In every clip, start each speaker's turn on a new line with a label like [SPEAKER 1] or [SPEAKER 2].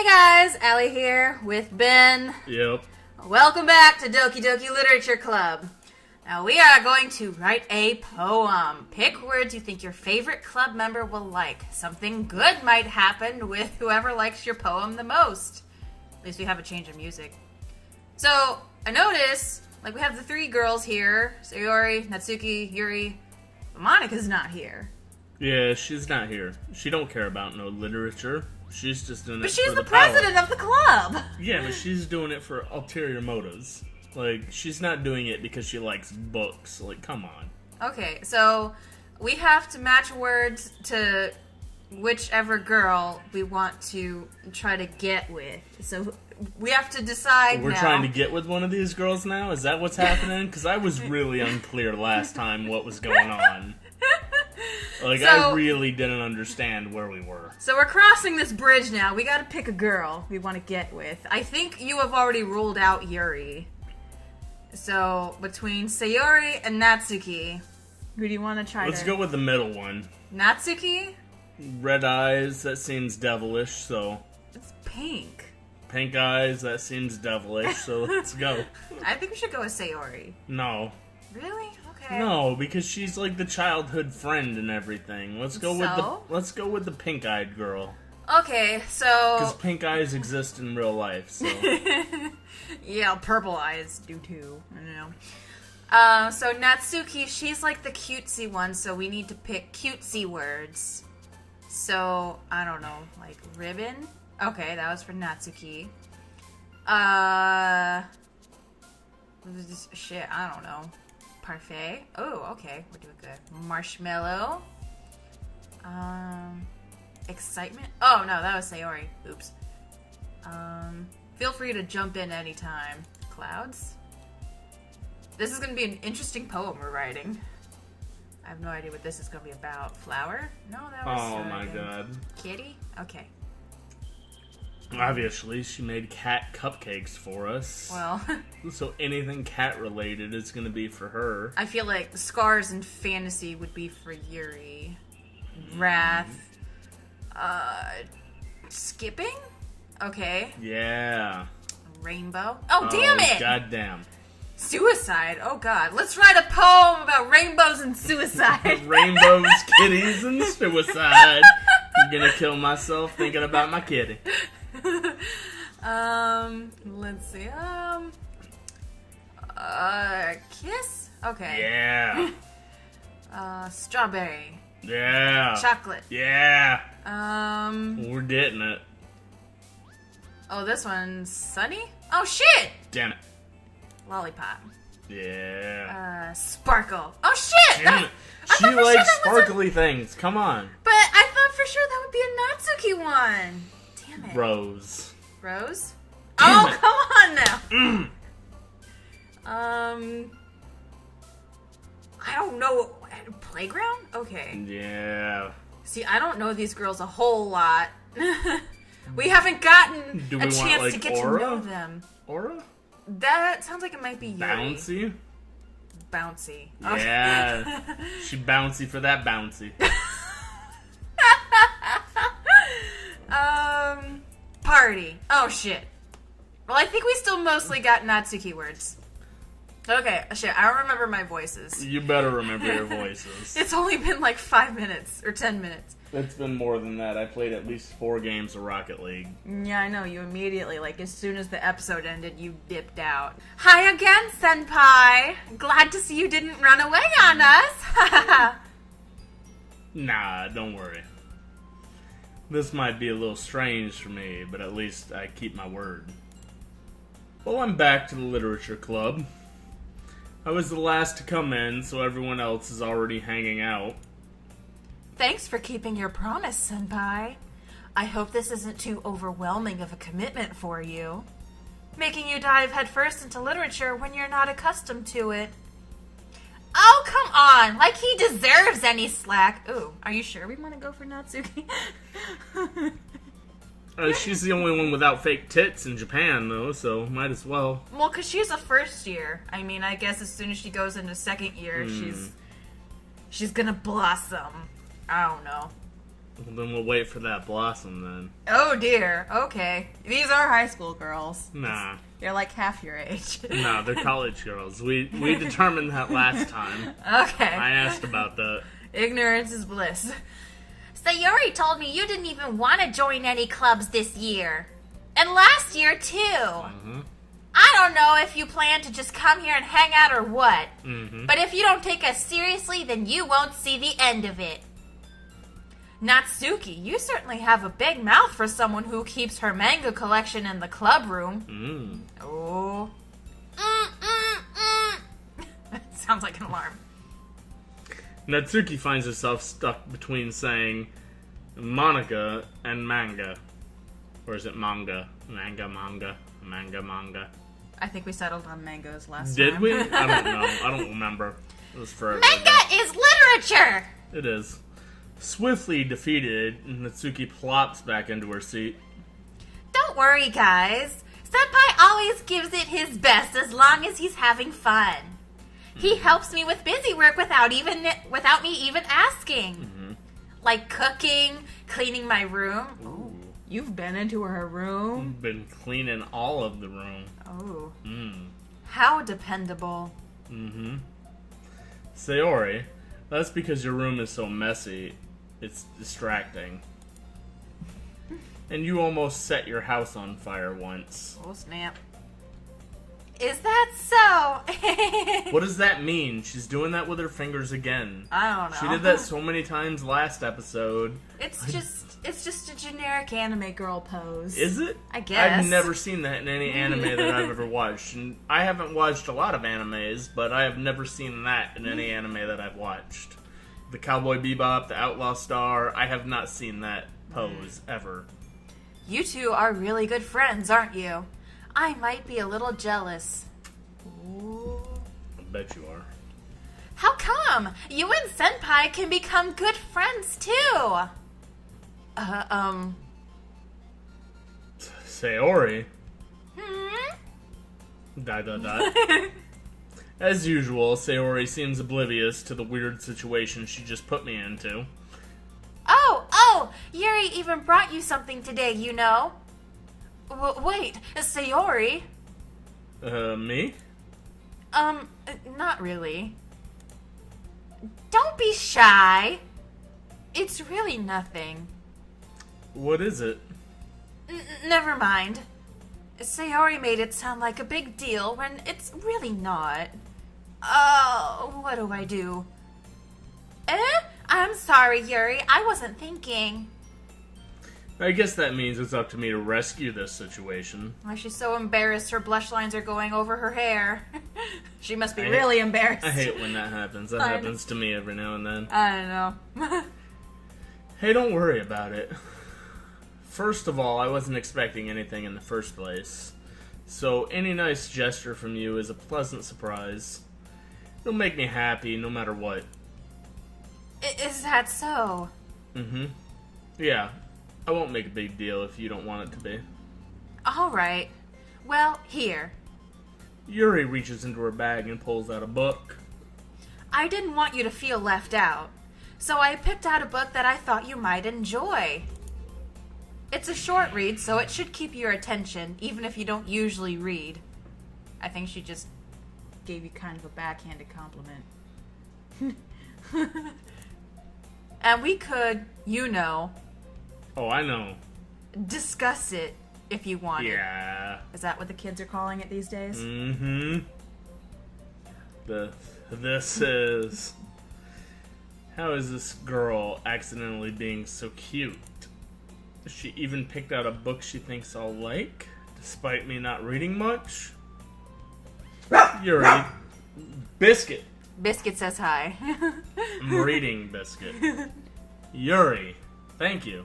[SPEAKER 1] Hey guys, Allie here with Ben.
[SPEAKER 2] Yep.
[SPEAKER 1] Welcome back to Doki Doki Literature Club. Now we are going to write a poem. Pick words you think your favorite club member will like. Something good might happen with whoever likes your poem the most. At least we have a change of music. So, I notice, we have the three girls here. Sayori, Natsuki, Yuri. But Monika's not here.
[SPEAKER 2] Yeah, she's not here. She don't care about no literature. She's just doing it for the
[SPEAKER 1] But she's the president of the club!
[SPEAKER 2] Yeah, but she's doing it for ulterior motives. She's not doing it because she likes books. Come on.
[SPEAKER 1] Okay, so we have to match words to whichever girl we want to try to get with. So we have to decide
[SPEAKER 2] We're trying to get with one of these girls now? Is that what's happening? Because I was really unclear last time what was going on. I really didn't understand where we were.
[SPEAKER 1] So we're crossing this bridge now. We gotta pick a girl we want to get with. I think you have already ruled out Yuri. So, between Sayori and Natsuki, who do you want to try
[SPEAKER 2] Let's go with the middle one.
[SPEAKER 1] Natsuki?
[SPEAKER 2] Red eyes, that seems devilish, so...
[SPEAKER 1] It's pink.
[SPEAKER 2] Pink eyes, that seems devilish, so let's go.
[SPEAKER 1] I think we should go with Sayori.
[SPEAKER 2] No.
[SPEAKER 1] Really? Okay.
[SPEAKER 2] No, because she's the childhood friend and everything. Let's go with the pink-eyed girl.
[SPEAKER 1] Okay, so...
[SPEAKER 2] Because pink eyes exist in real life, so...
[SPEAKER 1] Yeah, purple eyes do too. I don't know. So Natsuki, she's the cutesy one, so we need to pick cutesy words. So, I don't know, ribbon? Okay, that was for Natsuki. Shit, I don't know. Parfait? Oh, okay, we're doing good. Marshmallow. Excitement? Oh, no, that was Sayori. Oops. Feel free to jump in anytime. Clouds? This is going to be an interesting poem we're writing. I have no idea what this is going to be about. Flower? No, that was...
[SPEAKER 2] Oh my god.
[SPEAKER 1] Kitty? Okay.
[SPEAKER 2] Obviously, she made cat cupcakes for us.
[SPEAKER 1] Well...
[SPEAKER 2] So anything cat-related is going to be for her.
[SPEAKER 1] I feel like scars and fantasy would be for Yuri. Wrath. Skipping? Okay.
[SPEAKER 2] Yeah.
[SPEAKER 1] Rainbow. Oh, damn it!
[SPEAKER 2] Goddamn.
[SPEAKER 1] Suicide. Oh, God. Let's write a poem about rainbows and suicide.
[SPEAKER 2] Rainbows, kitties, and suicide. I'm gonna kill myself thinking about my kitty.
[SPEAKER 1] Let's see. Kiss? Okay.
[SPEAKER 2] Yeah.
[SPEAKER 1] Strawberry.
[SPEAKER 2] Yeah.
[SPEAKER 1] Chocolate.
[SPEAKER 2] Yeah.
[SPEAKER 1] We're
[SPEAKER 2] getting it.
[SPEAKER 1] Oh, this one's sunny? Oh, shit!
[SPEAKER 2] Damn it.
[SPEAKER 1] Lollipop.
[SPEAKER 2] Yeah.
[SPEAKER 1] Sparkle. Oh, shit!
[SPEAKER 2] Damn it. She likes sparkly things. Come on.
[SPEAKER 1] But I thought for sure that would be a Natsuki one. Damn it.
[SPEAKER 2] Rose.
[SPEAKER 1] Rose?
[SPEAKER 2] Damn it.
[SPEAKER 1] Come on now. I don't know. Playground? Okay.
[SPEAKER 2] Yeah.
[SPEAKER 1] See, I don't know these girls a whole lot. We haven't gotten a chance to get to know them.
[SPEAKER 2] Aura?
[SPEAKER 1] That sounds like it might be Yuri.
[SPEAKER 2] Bouncy?
[SPEAKER 1] Bouncy.
[SPEAKER 2] Yeah. She bouncy for that bouncy.
[SPEAKER 1] Party. Oh, shit. Well, I think we still mostly got Natsuki words. Okay, shit, I don't remember my voices.
[SPEAKER 2] You better remember your voices.
[SPEAKER 1] It's only been 5 minutes, or 10 minutes.
[SPEAKER 2] It's been more than that. I played at least 4 games of Rocket League.
[SPEAKER 1] Yeah, I know, you immediately, as soon as the episode ended, you dipped out. Hi again, Senpai! Glad to see you didn't run away on us!
[SPEAKER 2] Nah, don't worry. This might be a little strange for me, but at least I keep my word. Well, I'm back to the literature club. I was the last to come in, so everyone else is already hanging out.
[SPEAKER 1] Thanks for keeping your promise, Senpai. I hope this isn't too overwhelming of a commitment for you. Making you dive headfirst into literature when you're not accustomed to it. Oh, come on! He deserves any slack. Ooh, are you sure we want to go for Natsuki?
[SPEAKER 2] She's the only one without fake tits in Japan, though, so might as well.
[SPEAKER 1] Well, because she's a first year. I mean, I guess as soon as she goes into second year, she's gonna blossom. I don't know.
[SPEAKER 2] Well, then we'll wait for that blossom then.
[SPEAKER 1] Oh dear. Okay. These are high school girls.
[SPEAKER 2] Nah.
[SPEAKER 1] They're like half your age.
[SPEAKER 2] No, they're college girls. We determined that last time.
[SPEAKER 1] Okay.
[SPEAKER 2] I asked about that.
[SPEAKER 1] Ignorance is bliss. Sayori told me you didn't even want to join any clubs this year. And last year, too.
[SPEAKER 2] Mm-hmm.
[SPEAKER 1] I don't know if you plan to just come here and hang out or what.
[SPEAKER 2] Mm-hmm.
[SPEAKER 1] But if you don't take us seriously, then you won't see the end of it. Natsuki, you certainly have a big mouth for someone who keeps her manga collection in the club room. Oh. Sounds like an alarm.
[SPEAKER 2] Natsuki finds herself stuck between saying Monica and manga. Or is it manga? Manga.
[SPEAKER 1] I think we settled on mangoes last
[SPEAKER 2] Did
[SPEAKER 1] time.
[SPEAKER 2] we? I don't know. I don't remember. It was forever
[SPEAKER 1] Manga
[SPEAKER 2] ago.
[SPEAKER 1] is literature!
[SPEAKER 2] It is. Swiftly defeated, Natsuki plops back into her seat.
[SPEAKER 1] Don't worry, guys. Senpai always gives it his best as long as he's having fun. He helps me with busy work without me even asking. Like cooking, cleaning my room.
[SPEAKER 2] Ooh.
[SPEAKER 1] You've been into her room?
[SPEAKER 2] Been cleaning all of the room.
[SPEAKER 1] Oh.
[SPEAKER 2] Mm.
[SPEAKER 1] How dependable.
[SPEAKER 2] Mm-hmm. Sayori, that's because your room is so messy. It's distracting. And you almost set your house on fire once.
[SPEAKER 1] Oh, snap. Is that so?
[SPEAKER 2] What does that mean? She's doing that with her fingers again.
[SPEAKER 1] I don't know.
[SPEAKER 2] She did that so many times last episode.
[SPEAKER 1] It's just a generic anime girl pose.
[SPEAKER 2] Is it?
[SPEAKER 1] I guess.
[SPEAKER 2] I've never seen that in any anime that I've ever watched. And I haven't watched a lot of animes, but I have never seen that in any anime that I've watched. The Cowboy Bebop, the Outlaw Star, I have not seen that pose ever.
[SPEAKER 1] You two are really good friends, aren't you? I might be a little jealous. Ooh.
[SPEAKER 2] I bet you are.
[SPEAKER 1] How come? You and Senpai can become good friends, too.
[SPEAKER 2] Sayori.
[SPEAKER 1] Hmm? ...
[SPEAKER 2] As usual, Sayori seems oblivious to the weird situation she just put me into.
[SPEAKER 1] Oh, Yuri even brought you something today, you know. Wait, Sayori?
[SPEAKER 2] Me?
[SPEAKER 1] Not really. Don't be shy. It's really nothing.
[SPEAKER 2] What is it?
[SPEAKER 1] Never mind. Sayori made it sound like a big deal when it's really not. Oh, what do I do? I'm sorry, Yuri. I wasn't thinking.
[SPEAKER 2] I guess that means it's up to me to rescue this situation.
[SPEAKER 1] Why, she's so embarrassed her blush lines are going over her hair. She must be really embarrassed.
[SPEAKER 2] I hate when that happens. That happens to me every now and then.
[SPEAKER 1] I don't know.
[SPEAKER 2] Hey, don't worry about it. First of all, I wasn't expecting anything in the first place. So any nice gesture from you is a pleasant surprise. It'll make me happy no matter what.
[SPEAKER 1] Is that so?
[SPEAKER 2] Mm-hmm. Yeah. I won't make a big deal if you don't want it to be.
[SPEAKER 1] Alright. Well, here.
[SPEAKER 2] Yuri reaches into her bag and pulls out a book.
[SPEAKER 1] I didn't want you to feel left out, so I picked out a book that I thought you might enjoy. It's a short read, so it should keep your attention, even if you don't usually read. I think she just gave you kind of a backhanded compliment. And we could, you know...
[SPEAKER 2] Oh, I know.
[SPEAKER 1] discuss it if you wanted.
[SPEAKER 2] Yeah.
[SPEAKER 1] Is that what the kids are calling it these days?
[SPEAKER 2] Mm-hmm. This is... How is this girl accidentally being so cute? She even picked out a book she thinks I'll like, despite me not reading much? Yuri. Biscuit.
[SPEAKER 1] Biscuit says hi.
[SPEAKER 2] I'm reading Biscuit. Yuri. Thank you.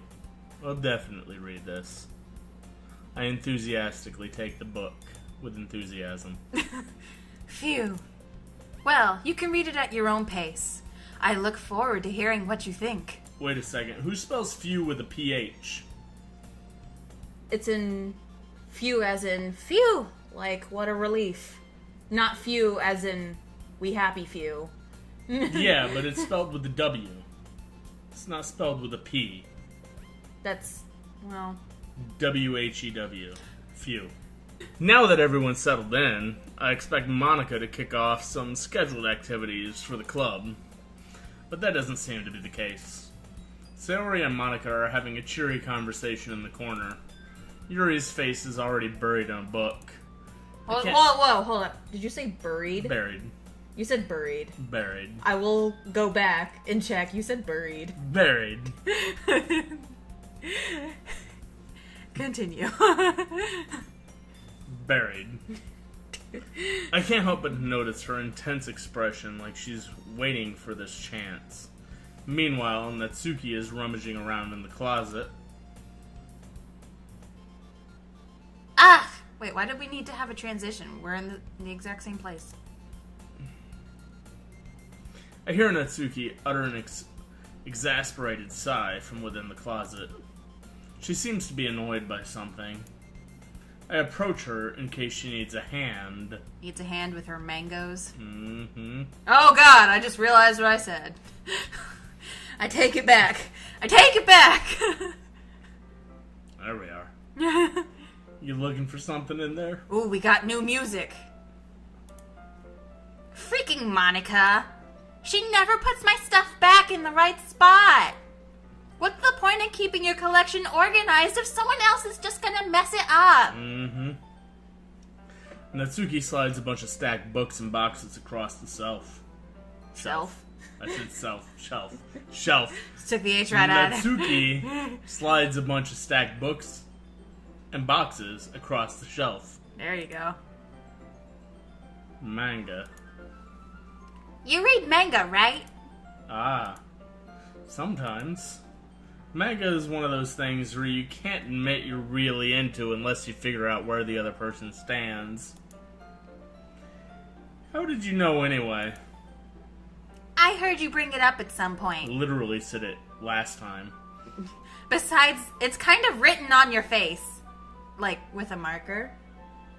[SPEAKER 2] I'll definitely read this. I enthusiastically take the book with enthusiasm.
[SPEAKER 1] Phew. Well, you can read it at your own pace. I look forward to hearing what you think.
[SPEAKER 2] Wait a second. Who spells few with a PH?
[SPEAKER 1] It's in few as in phew, like what a relief. Not few as in we happy few.
[SPEAKER 2] Yeah, but it's spelled with a W. It's not spelled with a P.
[SPEAKER 1] That's, well...
[SPEAKER 2] WHEW. Few. Now that everyone's settled in, I expect Monica to kick off some scheduled activities for the club. But that doesn't seem to be the case. Sayori and Monica are having a cheery conversation in the corner. Yuri's face is already buried in a book.
[SPEAKER 1] Whoa, hold up. Did you say buried?
[SPEAKER 2] Buried.
[SPEAKER 1] You said buried.
[SPEAKER 2] Buried.
[SPEAKER 1] I will go back and check. You said buried.
[SPEAKER 2] Buried.
[SPEAKER 1] Continue.
[SPEAKER 2] Buried. I can't help but notice her intense expression, like she's waiting for this chance. Meanwhile, Natsuki is rummaging around in the closet.
[SPEAKER 1] Ah! Wait, why did we need to have a transition? We're in the exact same place.
[SPEAKER 2] I hear Natsuki utter an exasperated sigh from within the closet. She seems to be annoyed by something. I approach her in case she needs a hand.
[SPEAKER 1] Needs a hand with her mangoes.
[SPEAKER 2] Mm-hmm.
[SPEAKER 1] Oh god, I just realized what I said. I take it back. I take it back!
[SPEAKER 2] There we are. You looking for something in there?
[SPEAKER 1] Ooh, we got new music. Freaking Monica. She never puts my stuff back in the right spot. What's the point in keeping your collection organized if someone else is just gonna mess it up?
[SPEAKER 2] Mm-hmm. Natsuki slides a bunch of stacked books and boxes across the shelf.
[SPEAKER 1] Shelf?
[SPEAKER 2] I said shelf. Shelf.
[SPEAKER 1] Took the H right out.
[SPEAKER 2] Natsuki slides a bunch of stacked books and boxes across the shelf.
[SPEAKER 1] There you go.
[SPEAKER 2] Manga.
[SPEAKER 1] You read manga, right?
[SPEAKER 2] Ah. Sometimes. Manga is one of those things where you can't admit you're really into unless you figure out where the other person stands. How did you know anyway?
[SPEAKER 1] I heard you bring it up at some point.
[SPEAKER 2] Literally said it last time.
[SPEAKER 1] Besides, it's kind of written on your face. Like, with a marker.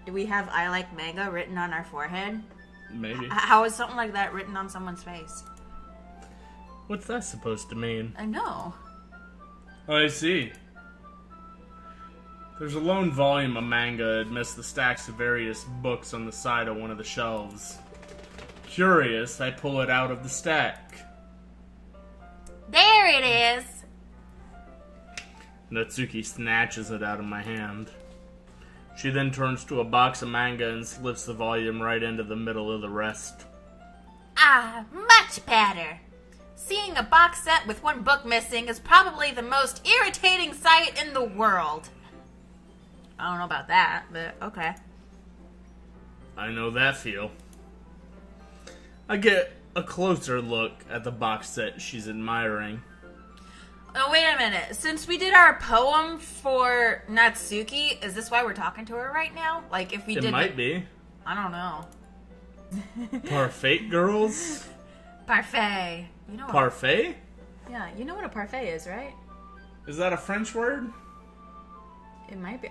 [SPEAKER 1] Do we have I like manga written on our forehead?
[SPEAKER 2] Maybe.
[SPEAKER 1] How is something like that written on someone's face?
[SPEAKER 2] What's that supposed to mean?
[SPEAKER 1] I know.
[SPEAKER 2] Oh, I see. There's a lone volume of manga amidst the stacks of various books on the side of one of the shelves. Curious, I pull it out of the stack.
[SPEAKER 1] There it is!
[SPEAKER 2] Natsuki snatches it out of my hand. She then turns to a box of manga and slips the volume right into the middle of the rest.
[SPEAKER 1] Ah, much better. Seeing a box set with one book missing is probably the most irritating sight in the world. I don't know about that, but okay.
[SPEAKER 2] I know that feel. I get a closer look at the box set she's admiring.
[SPEAKER 1] Oh, wait a minute. Since we did our poem for Natsuki, is this why we're talking to her right now? Like, if we did...
[SPEAKER 2] It might be.
[SPEAKER 1] I don't know.
[SPEAKER 2] Parfait girls?
[SPEAKER 1] Parfait. You know
[SPEAKER 2] Parfait?
[SPEAKER 1] Yeah, you know what a parfait is, right?
[SPEAKER 2] Is that a French word?
[SPEAKER 1] It might be.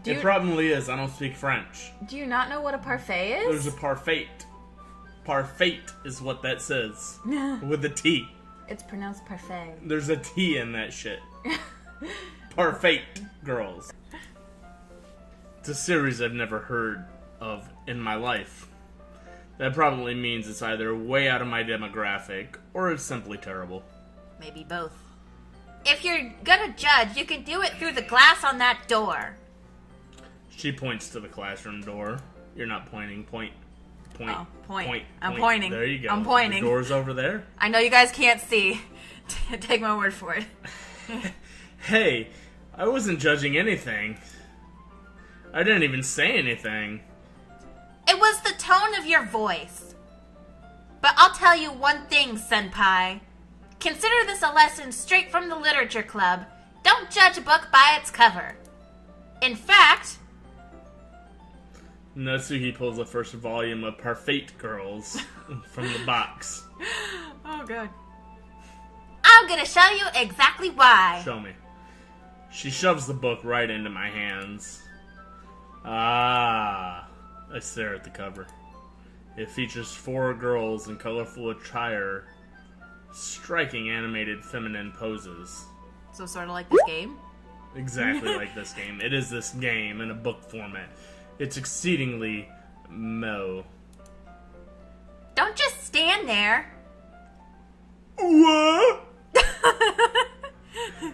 [SPEAKER 2] It probably is. I don't speak French.
[SPEAKER 1] Do you not know what a parfait is?
[SPEAKER 2] There's a parfait. Parfait is what that says. With a T.
[SPEAKER 1] It's pronounced parfait.
[SPEAKER 2] There's a T in that shit. Parfait girls. It's a series I've never heard of in my life. That probably means it's either way out of my demographic, or it's simply terrible.
[SPEAKER 1] Maybe both. If you're gonna judge, you can do it through the glass on that door.
[SPEAKER 2] She points to the classroom door. You're not pointing. Point.
[SPEAKER 1] Oh, point. I'm
[SPEAKER 2] point.
[SPEAKER 1] pointing.
[SPEAKER 2] There you go.
[SPEAKER 1] I'm pointing.
[SPEAKER 2] The door's over there.
[SPEAKER 1] I know you guys can't see. Take my word for it.
[SPEAKER 2] Hey, I wasn't judging anything. I didn't even say anything.
[SPEAKER 1] It was the tone of your voice. But I'll tell you one thing, Senpai. Consider this a lesson straight from the literature club. Don't judge a book by its cover. In fact...
[SPEAKER 2] Natsuki pulls the first volume of Parfait Girls from the box.
[SPEAKER 1] Oh, God. I'm gonna show you exactly why.
[SPEAKER 2] Show me. She shoves the book right into my hands. Ah... I stare at the cover. It features 4 girls in colorful attire, striking animated feminine poses.
[SPEAKER 1] So sort of like this game?
[SPEAKER 2] exactly like this game. It is this game in a book format. It's exceedingly
[SPEAKER 1] Don't just stand there.
[SPEAKER 2] What?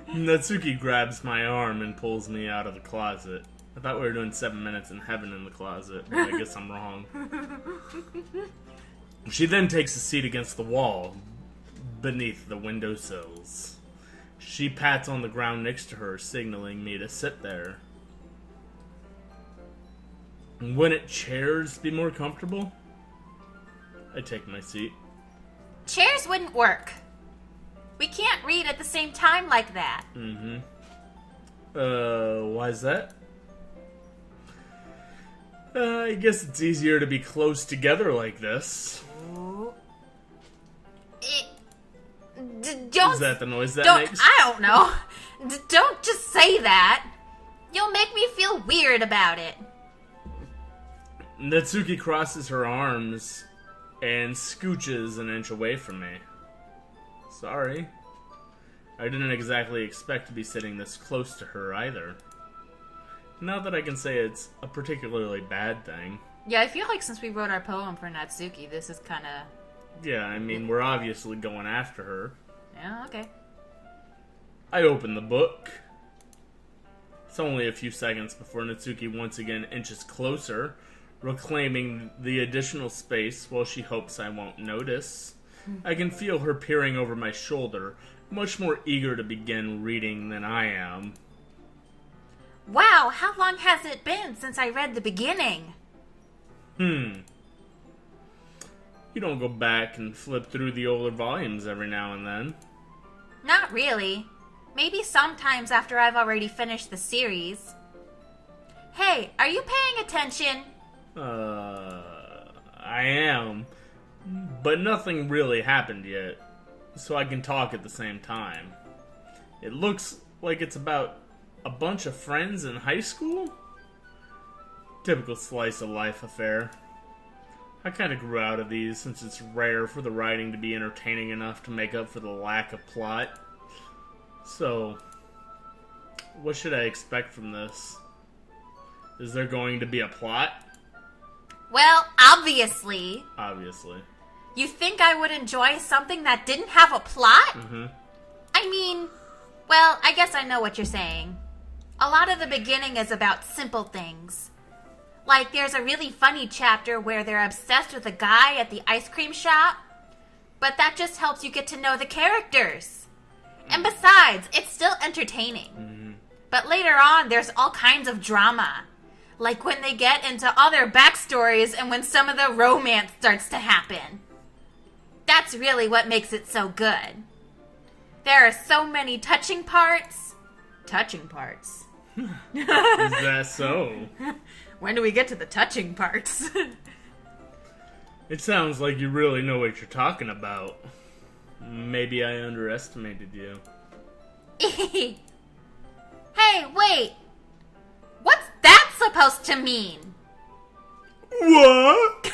[SPEAKER 2] Natsuki grabs my arm and pulls me out of the closet. I thought we were doing 7 minutes in heaven in the closet, but I guess I'm wrong. She then takes a seat against the wall, beneath the windowsills. She pats on the ground next to her, signaling me to sit there. Wouldn't chairs be more comfortable? I take my seat.
[SPEAKER 1] Chairs wouldn't work. We can't read at the same time like that.
[SPEAKER 2] Why is that? I guess it's easier to be close together like this.
[SPEAKER 1] Don't,
[SPEAKER 2] is that the noise that makes?
[SPEAKER 1] I don't know. Don't just say that. You'll make me feel weird about it.
[SPEAKER 2] Natsuki crosses her arms and scooches an inch away from me. Sorry. I didn't exactly expect to be sitting this close to her either. Not that I can say it's a particularly bad thing.
[SPEAKER 1] Yeah, I feel like since we wrote our poem for Natsuki, this is kind of...
[SPEAKER 2] Yeah, I mean, we're obviously going after her.
[SPEAKER 1] Yeah, okay.
[SPEAKER 2] I open the book. It's only a few seconds before Natsuki once again inches closer, reclaiming the additional space while she hopes I won't notice. I can feel her peering over my shoulder, much more eager to begin reading than I am.
[SPEAKER 1] Wow, how long has it been since I read the beginning?
[SPEAKER 2] You don't go back and flip through the older volumes every now and then?
[SPEAKER 1] Not really. Maybe sometimes after I've already finished the series. Hey, are you paying attention?
[SPEAKER 2] I am. But nothing really happened yet, so I can talk at the same time. It looks like it's about a bunch of friends in high school? Typical slice of life affair. I kind of grew out of these since it's rare for the writing to be entertaining enough to make up for the lack of plot. So, what should I expect from this? Is there going to be a plot?
[SPEAKER 1] Well, obviously.
[SPEAKER 2] Obviously.
[SPEAKER 1] You think I would enjoy something that didn't have a plot? I mean, well, I guess I know what you're saying. A lot of the beginning is about simple things. Like, there's a really funny chapter where they're obsessed with a guy at the ice cream shop, but that just helps you get to know the characters. And besides, it's still entertaining. But later on, there's all kinds of drama. Like when they get into other backstories and when some of the romance starts to happen. That's really what makes it so good. There are so many touching parts. Touching parts?
[SPEAKER 2] Is that so?
[SPEAKER 1] When do we get to the touching parts?
[SPEAKER 2] It sounds like you really know what you're talking about. Maybe I underestimated you.
[SPEAKER 1] Hey, wait! What's that supposed to mean?
[SPEAKER 2] What?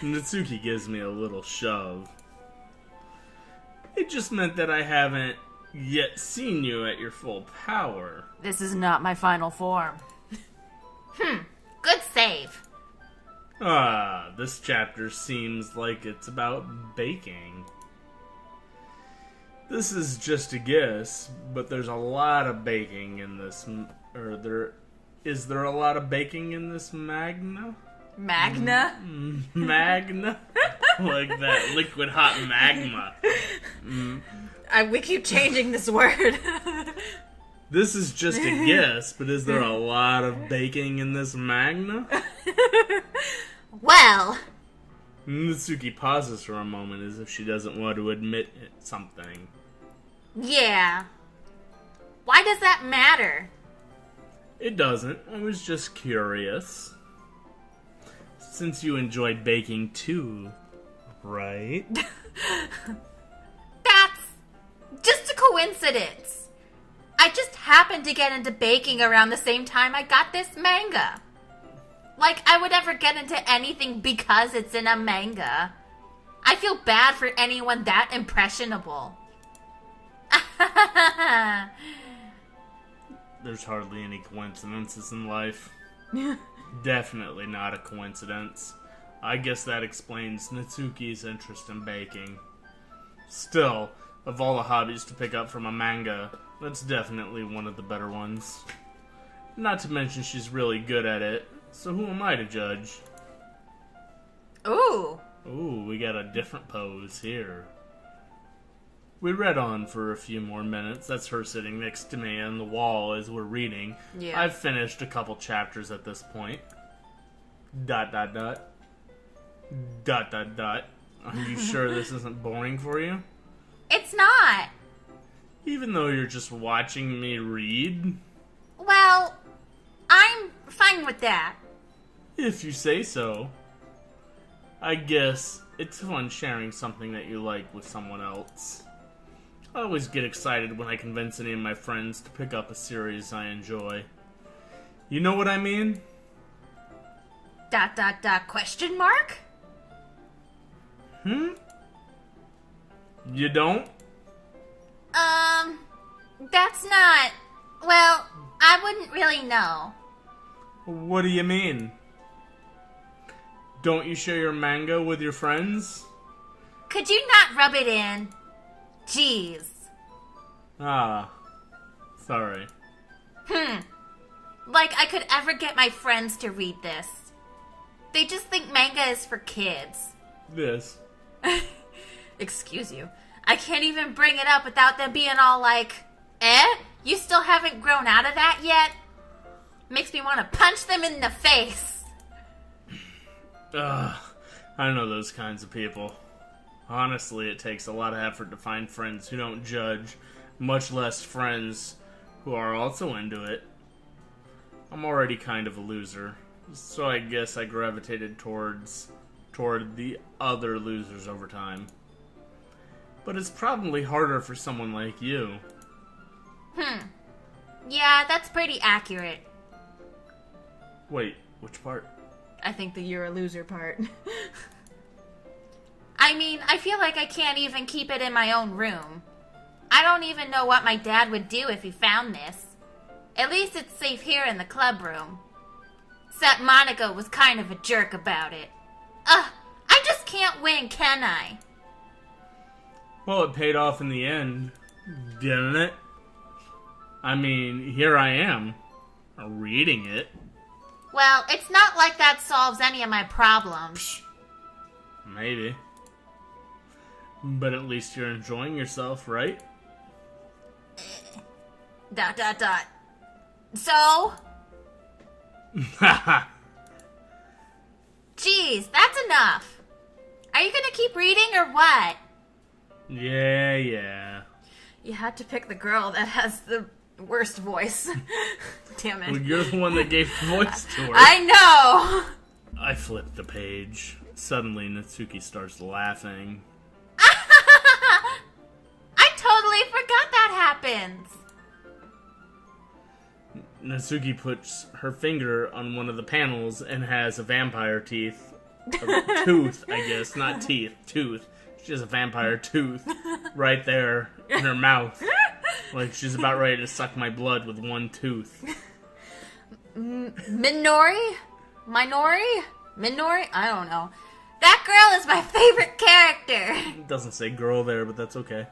[SPEAKER 2] Natsuki gives me a little shove. It just meant that I haven't yet seen you at your full power.
[SPEAKER 1] This is not my final form. Good save.
[SPEAKER 2] This chapter seems like it's about baking. This is just a guess, but there's a lot of baking in this, is there a lot of baking in this magna?
[SPEAKER 1] Magna?
[SPEAKER 2] Magna? Like that liquid hot magma.
[SPEAKER 1] We keep changing this word.
[SPEAKER 2] This is just a guess, but is there a lot of baking in this magna?
[SPEAKER 1] Well...
[SPEAKER 2] Natsuki pauses for a moment as if she doesn't want to admit something.
[SPEAKER 1] Yeah. Why does that matter?
[SPEAKER 2] It doesn't. I was just curious. Since you enjoyed baking too, right?
[SPEAKER 1] That's just a coincidence. I just happened to get into baking around the same time I got this manga. Like, I would ever get into anything because it's in a manga. I feel bad for anyone that impressionable.
[SPEAKER 2] there's hardly any coincidences in life. Definitely not a coincidence. I guess that explains Natsuki's interest in baking. Still, of all the hobbies to pick up from a manga, that's definitely one of the better ones. Not to mention she's really good at it, so who am I to judge?
[SPEAKER 1] Ooh.
[SPEAKER 2] Ooh, we got a different pose here. We read on for a few more minutes. That's her sitting next to me on the wall as we're reading.
[SPEAKER 1] Yeah.
[SPEAKER 2] I've finished a couple chapters at this point. ... Are you sure this isn't boring for you?
[SPEAKER 1] It's not.
[SPEAKER 2] Even though you're just watching me read?
[SPEAKER 1] Well, I'm fine with that.
[SPEAKER 2] If you say so. I guess it's fun sharing something that you like with someone else. I always get excited when I convince any of my friends to pick up a series I enjoy. You know what I mean? ...
[SPEAKER 1] Question mark?
[SPEAKER 2] You don't?
[SPEAKER 1] That's not... Well, I wouldn't really know.
[SPEAKER 2] What do you mean? Don't you share your manga with your friends?
[SPEAKER 1] Could you not rub it in? Jeez.
[SPEAKER 2] Ah, sorry.
[SPEAKER 1] Like I could ever get my friends to read this. They just think manga is for kids.
[SPEAKER 2] This.
[SPEAKER 1] Excuse you. I can't even bring it up without them being all like, You still haven't grown out of that yet? Makes me want to punch them in the face.
[SPEAKER 2] I know those kinds of people. Honestly, it takes a lot of effort to find friends who don't judge, much less friends who are also into it. I'm already kind of a loser, so I guess I gravitated toward the other losers over time. But it's probably harder for someone like you.
[SPEAKER 1] Yeah, that's pretty accurate.
[SPEAKER 2] Wait, which part?
[SPEAKER 1] I think the you're a loser part. I mean, I feel like I can't even keep it in my own room. I don't even know what my dad would do if he found this. At least it's safe here in the club room. Except Monica was kind of a jerk about it. I just can't win, can I?
[SPEAKER 2] Well, it paid off in the end, didn't it? I mean, here I am, reading it.
[SPEAKER 1] Well, it's not like that solves any of my problems.
[SPEAKER 2] Maybe. But at least you're enjoying yourself, right? ...
[SPEAKER 1] So? Jeez, that's enough. Are you gonna keep reading or what?
[SPEAKER 2] Yeah.
[SPEAKER 1] You had to pick the girl that has the worst voice. Damn it.
[SPEAKER 2] Well, you're the one that gave voice to her.
[SPEAKER 1] I know!
[SPEAKER 2] I flipped the page. Suddenly, Natsuki starts laughing.
[SPEAKER 1] I totally forgot that happens.
[SPEAKER 2] Natsuki puts her finger on one of the panels and has a vampire tooth, I guess, not teeth, tooth. She has a vampire tooth right there in her mouth. Like she's about ready to suck my blood with one tooth.
[SPEAKER 1] Minori? I don't know. That girl is my favorite character.
[SPEAKER 2] It doesn't say girl there, but that's okay.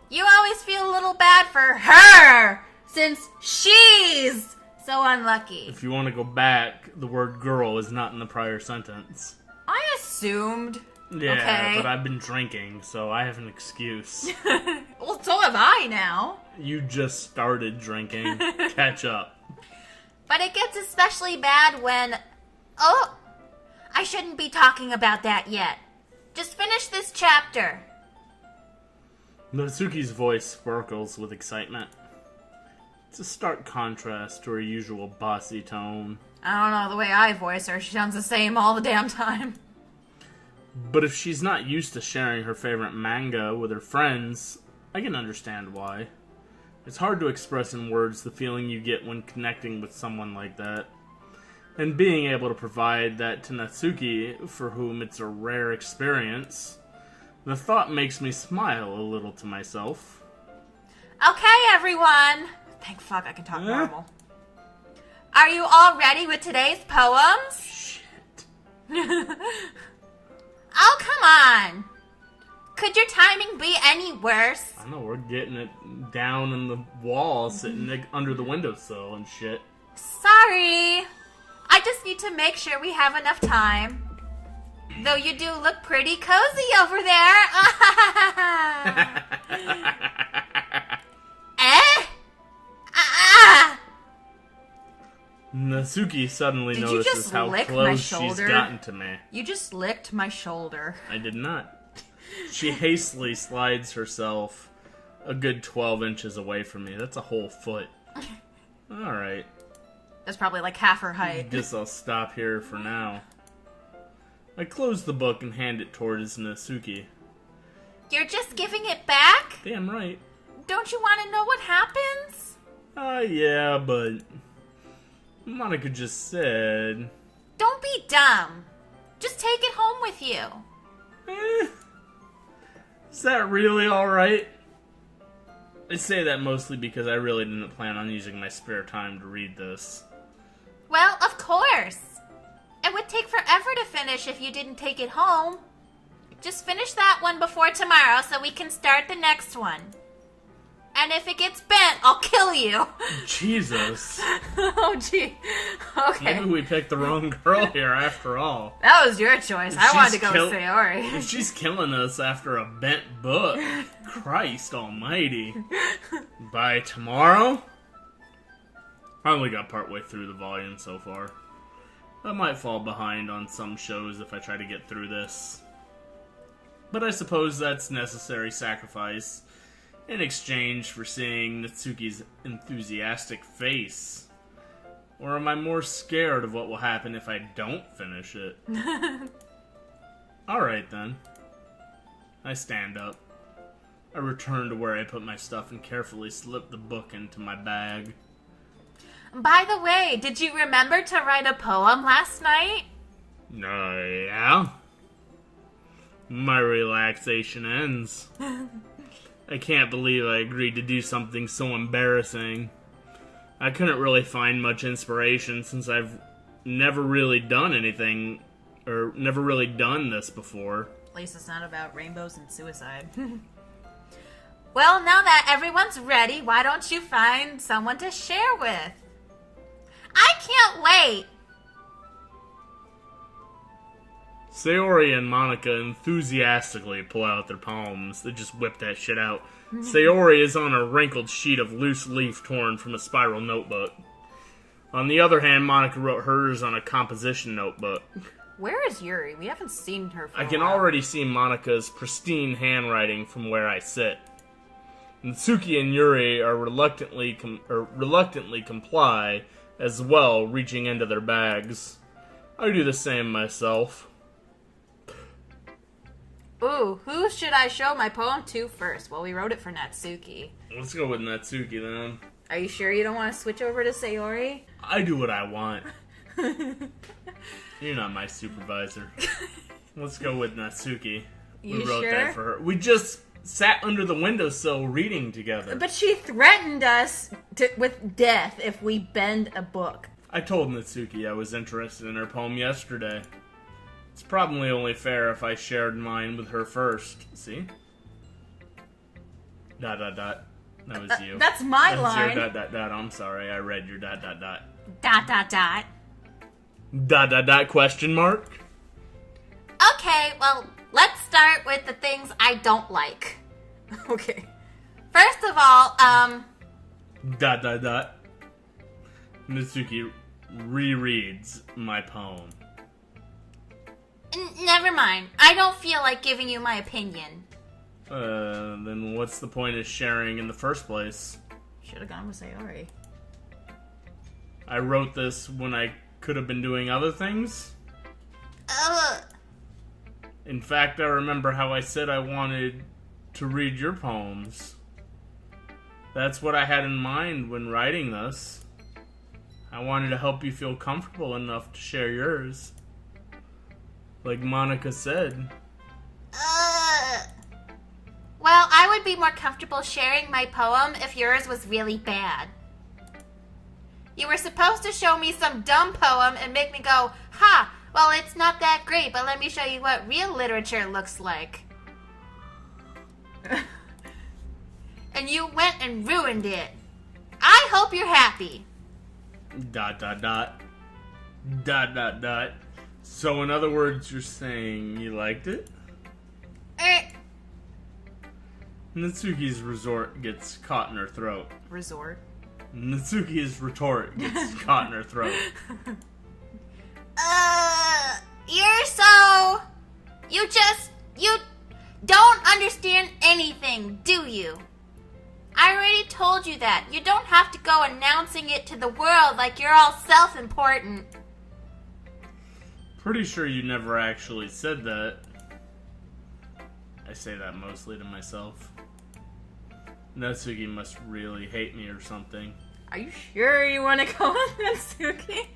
[SPEAKER 1] You always feel a little bad for her, since she's so unlucky.
[SPEAKER 2] If you want to go back, the word girl is not in the prior sentence.
[SPEAKER 1] I assumed.
[SPEAKER 2] Yeah,
[SPEAKER 1] okay.
[SPEAKER 2] But I've been drinking, so I have an excuse.
[SPEAKER 1] Well, so have I now.
[SPEAKER 2] You just started drinking. Catch up.
[SPEAKER 1] But it gets especially bad when... Oh, I shouldn't be talking about that yet. Just finish this chapter.
[SPEAKER 2] Natsuki's voice sparkles with excitement. It's a stark contrast to her usual bossy tone.
[SPEAKER 1] I don't know, the way I voice her, she sounds the same all the damn time.
[SPEAKER 2] But if she's not used to sharing her favorite manga with her friends, I can understand why. It's hard to express in words the feeling you get when connecting with someone like that. And being able to provide that to Natsuki, for whom it's a rare experience, the thought makes me smile a little to myself.
[SPEAKER 1] Okay, everyone. Thank fuck I can talk normal. Are you all ready with today's poems?
[SPEAKER 2] Shit.
[SPEAKER 1] Oh, come on. Could your timing be any worse?
[SPEAKER 2] I know, we're getting it down in the wall, sitting under the windowsill and shit.
[SPEAKER 1] Sorry. I just need to make sure we have enough time. Though you do look pretty cozy over there. Eh? Ah!
[SPEAKER 2] Natsuki suddenly
[SPEAKER 1] Did you
[SPEAKER 2] notices
[SPEAKER 1] just
[SPEAKER 2] how
[SPEAKER 1] lick my
[SPEAKER 2] close she's
[SPEAKER 1] shoulder?
[SPEAKER 2] gotten to me.
[SPEAKER 1] You just licked my shoulder.
[SPEAKER 2] I did not. She hastily slides herself a good 12 inches away from me. That's a whole foot. Alright.
[SPEAKER 1] That's probably like half her height.
[SPEAKER 2] Guess I'll stop here for now. I close the book and hand it towards Natsuki.
[SPEAKER 1] You're just giving it back?
[SPEAKER 2] Damn right.
[SPEAKER 1] Don't you want to know what happens?
[SPEAKER 2] Yeah, but Monica just said...
[SPEAKER 1] Don't be dumb. Just take it home with you.
[SPEAKER 2] Is that really alright? I say that mostly because I really didn't plan on using my spare time to read this.
[SPEAKER 1] Well, of course. It would take forever to finish if you didn't take it home. Just finish that one before tomorrow so we can start the next one. And if it gets bent, I'll kill you.
[SPEAKER 2] Jesus.
[SPEAKER 1] Oh, gee. Okay.
[SPEAKER 2] Maybe we picked the wrong girl here after all.
[SPEAKER 1] That was your choice. I wanted to go with Sayori.
[SPEAKER 2] If she's killing us after a bent book, Christ almighty. By tomorrow? I only got partway through the volume so far. I might fall behind on some shows if I try to get through this. But I suppose that's necessary sacrifice in exchange for seeing Natsuki's enthusiastic face. Or am I more scared of what will happen if I don't finish it? Alright then. I stand up. I return to where I put my stuff and carefully slip the book into my bag.
[SPEAKER 1] By the way, did you remember to write a poem last night?
[SPEAKER 2] Yeah? My relaxation ends. I can't believe I agreed to do something so embarrassing. I couldn't really find much inspiration since I've never really done anything, or never really done this before.
[SPEAKER 1] At least it's not about rainbows and suicide. Well, now that everyone's ready, why don't you find someone to share with? I can't wait!
[SPEAKER 2] Sayori and Monica enthusiastically pull out their palms. They just whip that shit out. Sayori is on a wrinkled sheet of loose leaf torn from a spiral notebook. On the other hand, Monica wrote hers on a composition notebook.
[SPEAKER 1] Where is Yuri? We haven't seen her for a
[SPEAKER 2] I can
[SPEAKER 1] while.
[SPEAKER 2] already see Monica's pristine handwriting from where I sit. Natsuki and Yuri are reluctantly comply as well, reaching into their bags. I do the same myself.
[SPEAKER 1] Ooh, who should I show my poem to first? Well, we wrote it for Natsuki.
[SPEAKER 2] Let's go with Natsuki then.
[SPEAKER 1] Are you sure you don't want to switch over to Sayori?
[SPEAKER 2] I do what I want. You're not my supervisor. Let's go with Natsuki.
[SPEAKER 1] You
[SPEAKER 2] We wrote
[SPEAKER 1] sure?
[SPEAKER 2] that for her. We just sat under the windowsill reading together.
[SPEAKER 1] But she threatened us with death if we bend a book.
[SPEAKER 2] I told Natsuki I was interested in her poem yesterday. It's probably only fair if I shared mine with her first. See? ... That was you.
[SPEAKER 1] That's my
[SPEAKER 2] That's
[SPEAKER 1] line.
[SPEAKER 2] your ... I'm sorry, I read your ... Question mark?
[SPEAKER 1] Okay, well, let's start with the things I don't like. Okay. First of all,
[SPEAKER 2] Natsuki rereads my poem.
[SPEAKER 1] Never mind. I don't feel like giving you my opinion.
[SPEAKER 2] Then what's the point of sharing in the first place?
[SPEAKER 1] Should have gone with Sayori.
[SPEAKER 2] I wrote this when I could have been doing other things?
[SPEAKER 1] Ugh.
[SPEAKER 2] In fact, I remember how I said I wanted to read your poems. That's what I had in mind when writing this. I wanted to help you feel comfortable enough to share yours. Like Monica said.
[SPEAKER 1] Well, I would be more comfortable sharing my poem if yours was really bad. You were supposed to show me some dumb poem and make me go, ha, well, it's not that great, but let me show you what real literature looks like. And you went and ruined it. I hope you're happy. ...
[SPEAKER 2] So in other words, you're saying you liked it? Natsuki's retort gets caught in her throat.
[SPEAKER 1] Resort?
[SPEAKER 2] Natsuki's retort gets caught in her throat.
[SPEAKER 1] You don't understand anything, do you? I already told you that. You don't have to go announcing it to the world like you're all self-important.
[SPEAKER 2] Pretty sure you never actually said that. I say that mostly to myself. Natsuki must really hate me or something.
[SPEAKER 1] Are you sure you want to go with Natsuki?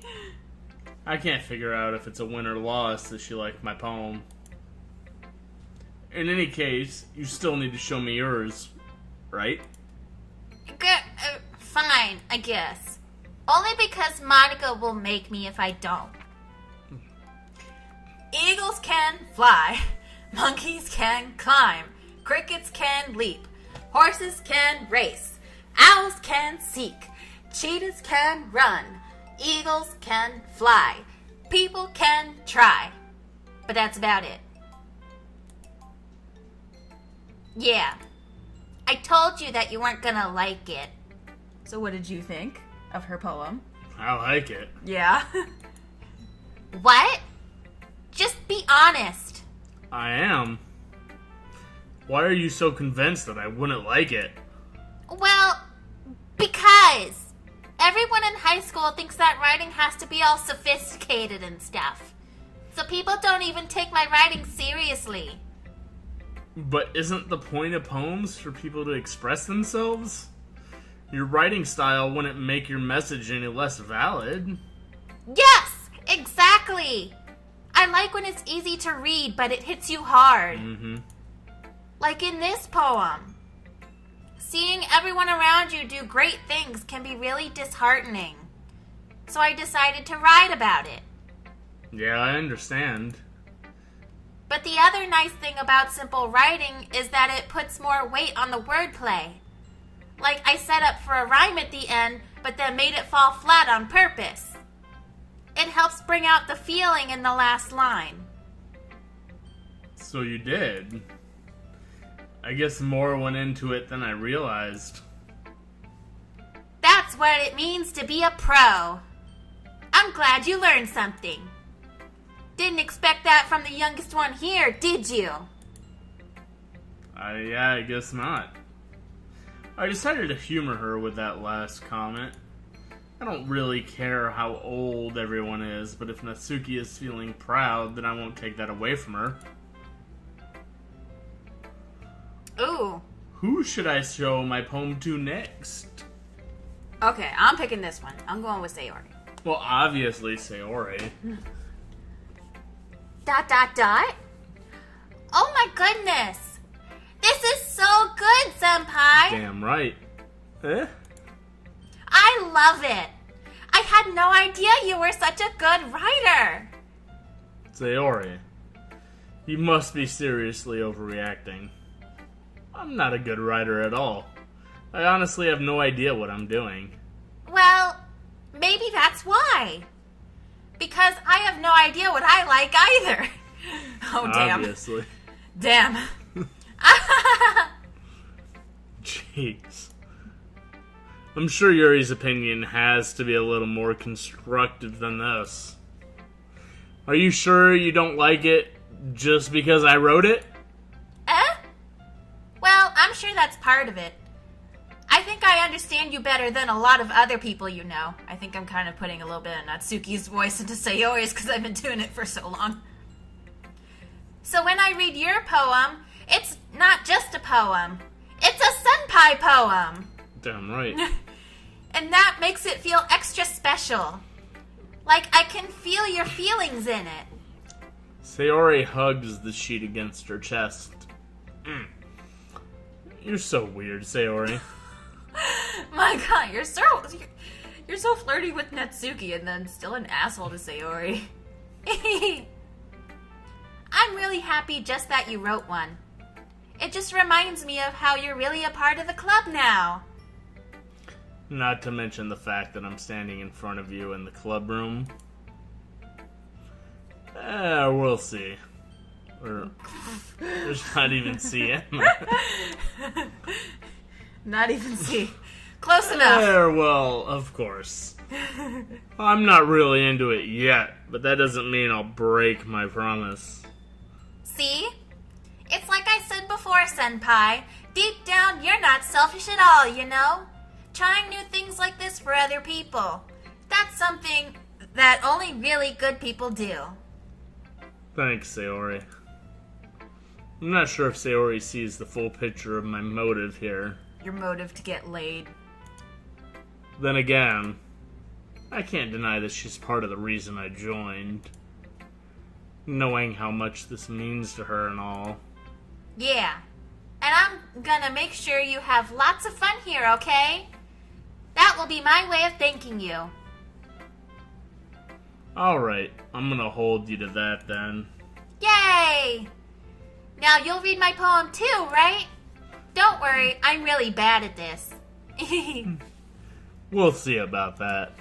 [SPEAKER 2] I can't figure out if it's a win or loss that she liked my poem. In any case, you still need to show me yours, right?
[SPEAKER 1] Fine, I guess. Only because Monica will make me if I don't. Eagles can fly. Monkeys can climb. Crickets can leap. Horses can race. Owls can seek. Cheetahs can run. Eagles can fly. People can try. But that's about it. Yeah. I told you that you weren't gonna like it. So what did you think of her poem?
[SPEAKER 2] I like it.
[SPEAKER 1] Yeah. What? Just be honest.
[SPEAKER 2] I am. Why are you so convinced that I wouldn't like it?
[SPEAKER 1] Well, because everyone in high school thinks that writing has to be all sophisticated and stuff. So people don't even take my writing seriously.
[SPEAKER 2] But isn't the point of poems for people to express themselves? Your writing style wouldn't make your message any less valid.
[SPEAKER 1] Yes, exactly. I like when it's easy to read, but it hits you hard.
[SPEAKER 2] Mm-hmm.
[SPEAKER 1] Like in this poem. Seeing everyone around you do great things can be really disheartening. So I decided to write about it.
[SPEAKER 2] Yeah, I understand.
[SPEAKER 1] But the other nice thing about simple writing is that it puts more weight on the wordplay. Like I set up for a rhyme at the end, but then made it fall flat on purpose. It helps bring out the feeling in the last line.
[SPEAKER 2] So you did. I guess more went into it than I realized.
[SPEAKER 1] That's what it means to be a pro. I'm glad you learned something. Didn't expect that from the youngest one here, did you?
[SPEAKER 2] Yeah, I guess not. I decided to humor her with that last comment. I don't really care how old everyone is, but if Natsuki is feeling proud, then I won't take that away from her.
[SPEAKER 1] Ooh.
[SPEAKER 2] Who should I show my poem to next?
[SPEAKER 1] Okay, I'm picking this one. I'm going with Sayori.
[SPEAKER 2] Well, obviously Sayori. ...
[SPEAKER 1] Oh my goodness! This is so good, Senpai!
[SPEAKER 2] Damn right. Eh?
[SPEAKER 1] I love it! I had no idea you were such a good writer!
[SPEAKER 2] Sayori, you must be seriously overreacting. I'm not a good writer at all. I honestly have no idea what I'm doing.
[SPEAKER 1] Well, maybe that's why. Because I have no idea what I like either. Oh, damn.
[SPEAKER 2] Obviously.
[SPEAKER 1] Damn.
[SPEAKER 2] Jeez. I'm sure Yuri's opinion has to be a little more constructive than this. Are you sure you don't like it just because I wrote it?
[SPEAKER 1] Well, I'm sure that's part of it. I think I understand you better than a lot of other people you know. I think I'm kind of putting a little bit of Natsuki's voice into Sayori's because I've been doing it for so long. So when I read your poem, it's not just a poem. It's a senpai poem.
[SPEAKER 2] Damn right.
[SPEAKER 1] And that makes it feel extra special. Like I can feel your feelings in it.
[SPEAKER 2] Sayori hugs the sheet against her chest. You're so weird, Sayori.
[SPEAKER 1] My God, You're so flirty with Natsuki and then still an asshole to Sayori. I'm really happy just that you wrote one. It just reminds me of how you're really a part of the club now.
[SPEAKER 2] Not to mention the fact that I'm standing in front of you in the club room. We'll see. Or, there's not even see it.
[SPEAKER 1] Not even see. Close enough.
[SPEAKER 2] Well, of course. I'm not really into it yet, but that doesn't mean I'll break my promise.
[SPEAKER 1] See? It's like I said before, Senpai. Deep down, you're not selfish at all, you know? Trying new things like this for other people. That's something that only really good people do.
[SPEAKER 2] Thanks, Sayori. I'm not sure if Sayori sees the full picture of my motive here.
[SPEAKER 1] Your motive to get laid.
[SPEAKER 2] Then again, I can't deny that she's part of the reason I joined. Knowing how much this means to her and all.
[SPEAKER 1] Yeah. And I'm gonna make sure you have lots of fun here, okay? That will be my way of thanking you.
[SPEAKER 2] Alright, I'm gonna hold you to that then.
[SPEAKER 1] Yay! Now you'll read my poem too, right? Don't worry, I'm really bad at this.
[SPEAKER 2] We'll see about that.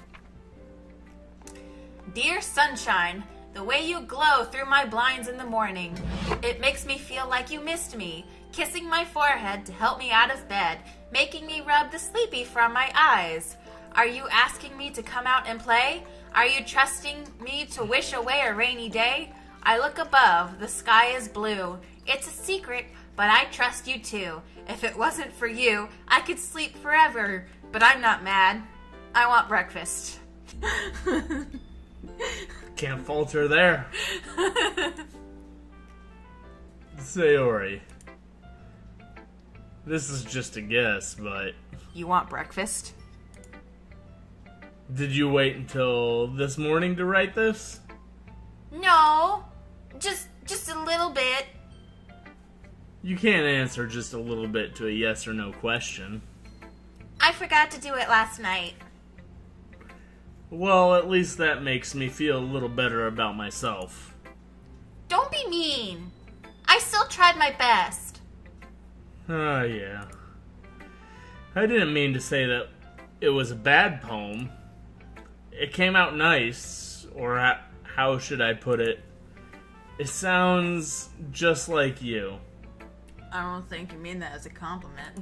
[SPEAKER 1] Dear sunshine, the way you glow through my blinds in the morning, it makes me feel like you missed me, kissing my forehead to help me out of bed, making me rub the sleepy from my eyes. Are you asking me to come out and play? Are you trusting me to wish away a rainy day? I look above, the sky is blue. It's a secret, but I trust you too. If it wasn't for you, I could sleep forever, but I'm not mad. I want breakfast.
[SPEAKER 2] Can't falter there. Sayori. This is just a guess, but...
[SPEAKER 1] You want breakfast?
[SPEAKER 2] Did you wait until this morning to write this?
[SPEAKER 1] No, just a little bit.
[SPEAKER 2] You can't answer just a little bit to a yes or no question.
[SPEAKER 1] I forgot to do it last night.
[SPEAKER 2] Well, at least that makes me feel a little better about myself.
[SPEAKER 1] Don't be mean. I still tried my best.
[SPEAKER 2] Yeah. I didn't mean to say that it was a bad poem. It came out nice, or how should I put it? It sounds just like you.
[SPEAKER 1] I don't think you mean that as a compliment.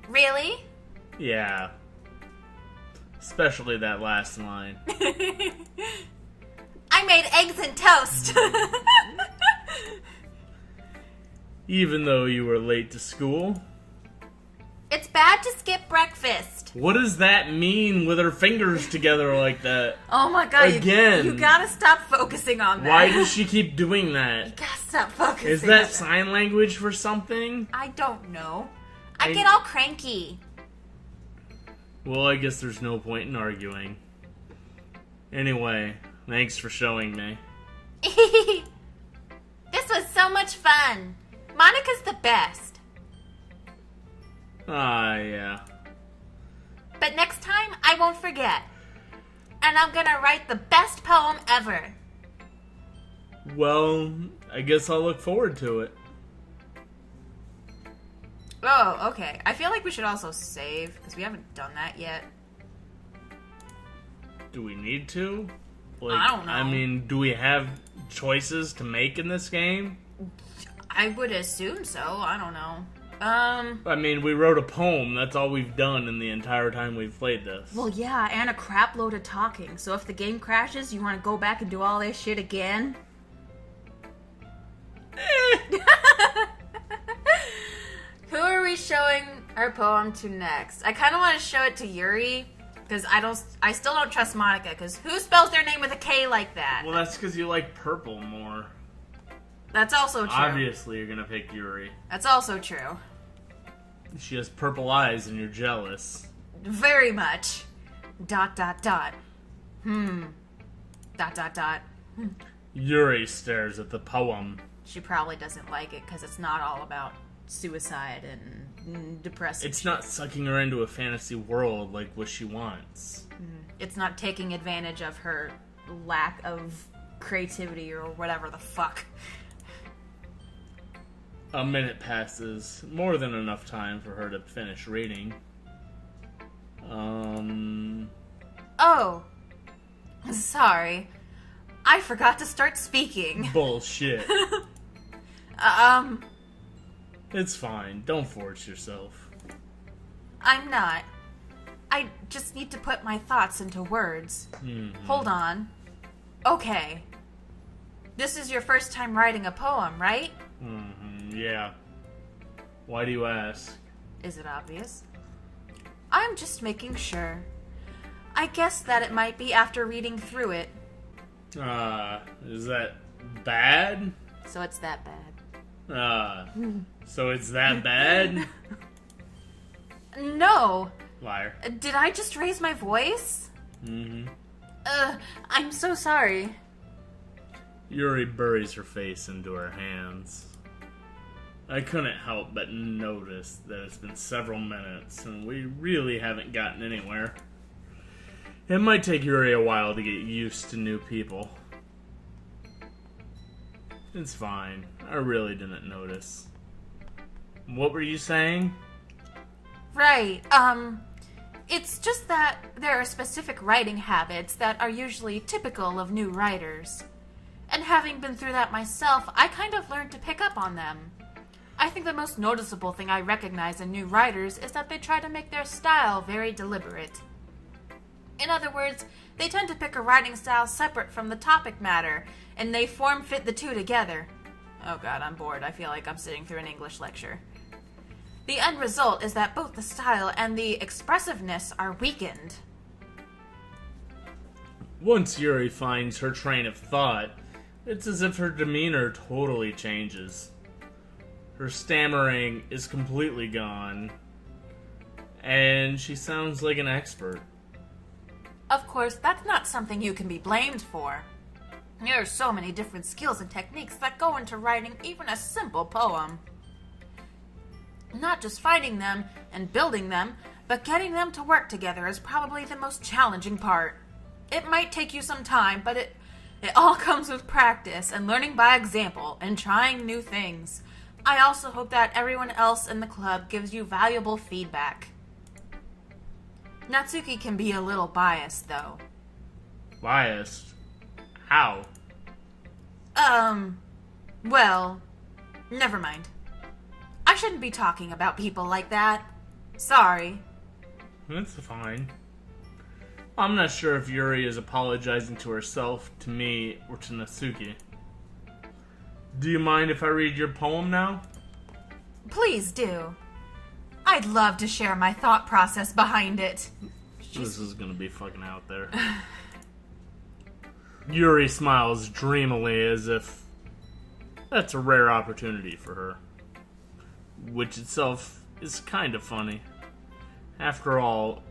[SPEAKER 1] Really?
[SPEAKER 2] Yeah. Especially that last line.
[SPEAKER 1] I made eggs and toast.
[SPEAKER 2] Even though you were late to school?
[SPEAKER 1] It's bad to skip breakfast.
[SPEAKER 2] What does that mean with her fingers together like that?
[SPEAKER 1] Oh my god,
[SPEAKER 2] Again.
[SPEAKER 1] You gotta stop focusing on that.
[SPEAKER 2] Why does she keep doing
[SPEAKER 1] You
[SPEAKER 2] that?
[SPEAKER 1] gotta stop focusing
[SPEAKER 2] Is
[SPEAKER 1] on
[SPEAKER 2] that sign language for something?
[SPEAKER 1] I don't know. I get all cranky.
[SPEAKER 2] Well, I guess there's no point in arguing. Anyway, thanks for showing me.
[SPEAKER 1] This was so much fun. Monica's the best.
[SPEAKER 2] Yeah.
[SPEAKER 1] But next time, I won't forget. And I'm gonna write the best poem ever.
[SPEAKER 2] Well, I guess I'll look forward to it.
[SPEAKER 1] Oh, okay. I feel like we should also save, because we haven't done that yet.
[SPEAKER 2] Do we need to? Like,
[SPEAKER 1] I don't know.
[SPEAKER 2] I mean, do we have choices to make in this game?
[SPEAKER 1] I would assume so. I don't know.
[SPEAKER 2] I mean, we wrote a poem. That's all we've done in the entire time we've played this.
[SPEAKER 1] Well, yeah, and a crap load of talking. So if the game crashes, you want to go back and do all this shit again? Who are we showing our poem to next? I kind of want to show it to Yuri, because I still don't trust Monica, because who spells their name with a K like that?
[SPEAKER 2] Well, that's because you like purple more.
[SPEAKER 1] That's also true.
[SPEAKER 2] Obviously, you're gonna pick Yuri.
[SPEAKER 1] That's also true.
[SPEAKER 2] She has purple eyes and you're jealous.
[SPEAKER 1] Very much. ...
[SPEAKER 2] Yuri stares at the poem.
[SPEAKER 1] She probably doesn't like it because it's not all about suicide and depressing.
[SPEAKER 2] It's not sucking her into a fantasy world like what she wants.
[SPEAKER 1] It's not taking advantage of her lack of creativity or whatever the fuck.
[SPEAKER 2] A minute passes, more than enough time for her to finish reading.
[SPEAKER 1] Oh. Sorry. I forgot to start speaking.
[SPEAKER 2] Bullshit. It's fine. Don't force yourself.
[SPEAKER 1] I'm not. I just need to put my thoughts into words.
[SPEAKER 2] Mm-hmm.
[SPEAKER 1] Hold on. Okay. This is your first time writing a poem, right?
[SPEAKER 2] Yeah. Why do you ask?
[SPEAKER 1] Is it obvious? I'm just making sure. I guess that it might be after reading through it.
[SPEAKER 2] Is that bad?
[SPEAKER 1] So it's that bad.
[SPEAKER 2] So it's that bad?
[SPEAKER 1] No.
[SPEAKER 2] Liar.
[SPEAKER 1] Did I just raise my voice?
[SPEAKER 2] Mm-hmm.
[SPEAKER 1] I'm so sorry.
[SPEAKER 2] Yuri buries her face into her hands. I couldn't help but notice that it's been several minutes and we really haven't gotten anywhere. It might take Yuri a while to get used to new people. It's fine. I really didn't notice. What were you saying?
[SPEAKER 1] Right, it's just that there are specific writing habits that are usually typical of new writers. And having been through that myself, I kind of learned to pick up on them. I think the most noticeable thing I recognize in new writers is that they try to make their style very deliberate. In other words, they tend to pick a writing style separate from the topic matter, and they form-fit the two together. Oh god, I'm bored. I feel like I'm sitting through an English lecture. The end result is that both the style and the expressiveness are weakened.
[SPEAKER 2] Once Yuri finds her train of thought, it's as if her demeanor totally changes. Her stammering is completely gone, and she sounds like an expert.
[SPEAKER 1] Of course, that's not something you can be blamed for. There are so many different skills and techniques that go into writing even a simple poem. Not just finding them and building them, but getting them to work together is probably the most challenging part. It might take you some time, but it all comes with practice and learning by example and trying new things. I also hope that everyone else in the club gives you valuable feedback. Natsuki can be a little biased, though.
[SPEAKER 2] Biased? How?
[SPEAKER 1] Well, never mind. I shouldn't be talking about people like that. Sorry.
[SPEAKER 2] That's fine. I'm not sure if Yuri is apologizing to herself, to me, or to Natsuki. Do you mind if I read your poem now?
[SPEAKER 1] Please do. I'd love to share my thought process behind it.
[SPEAKER 2] This is gonna be fucking out there. Yuri smiles dreamily as if that's a rare opportunity for her. Which itself is kind of funny. After all,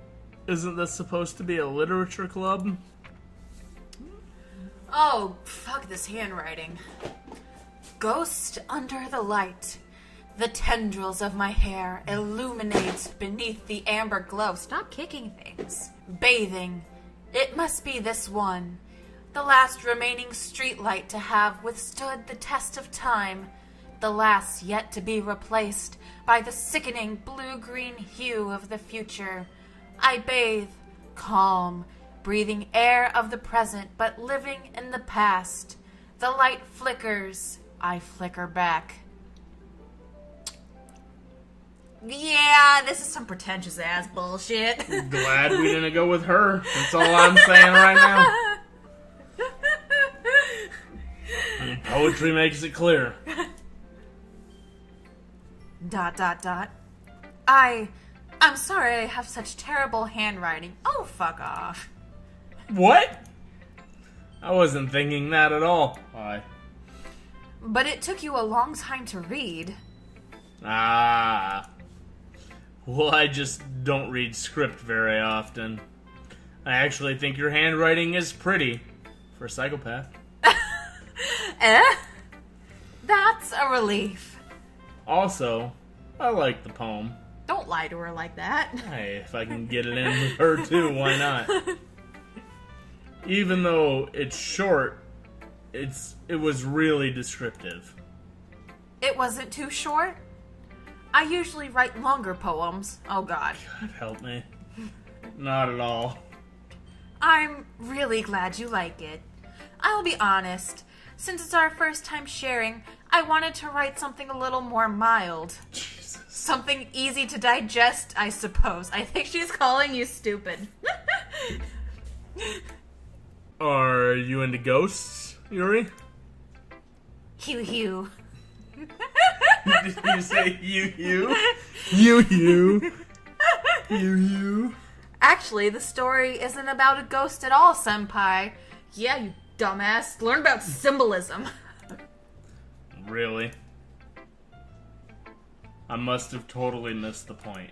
[SPEAKER 2] isn't this supposed to be a literature club?
[SPEAKER 1] Oh, fuck this handwriting. Ghost under the light. The tendrils of my hair illuminate beneath the amber glow. Stop kicking things. Bathing. It must be this one. The last remaining streetlight to have withstood the test of time. The last yet to be replaced by the sickening blue-green hue of the future. I bathe, calm, breathing air of the present, but living in the past. The light flickers. I flicker back. Yeah, this is some pretentious ass bullshit.
[SPEAKER 2] Glad we didn't go with her. That's all I'm saying right now. And poetry makes it clear. ...
[SPEAKER 1] I'm sorry I have such terrible handwriting. Oh, fuck off.
[SPEAKER 2] What? I wasn't thinking that at all. Why?
[SPEAKER 1] But it took you a long time to read.
[SPEAKER 2] Ah. Well, I just don't read script very often. I actually think your handwriting is pretty for a psychopath.
[SPEAKER 1] That's a relief.
[SPEAKER 2] Also, I like the poem.
[SPEAKER 1] Don't lie to her like that.
[SPEAKER 2] Hey, if I can get it in with her too, why not? Even though it's short, it was really descriptive.
[SPEAKER 1] It wasn't too short? I usually write longer poems. Oh God.
[SPEAKER 2] God help me. Not at all.
[SPEAKER 1] I'm really glad you like it. I'll be honest. Since it's our first time sharing, I wanted to write something a little more mild.
[SPEAKER 2] Jesus.
[SPEAKER 1] Something easy to digest, I suppose. I think she's calling you stupid.
[SPEAKER 2] Are you into ghosts, Yuri?
[SPEAKER 1] Hugh Hugh.
[SPEAKER 2] Did you say Hugh? Hugh.
[SPEAKER 1] Actually, the story isn't about a ghost at all, Senpai. Yeah, you dumbass. Learn about symbolism.
[SPEAKER 2] Really? I must have totally missed the point.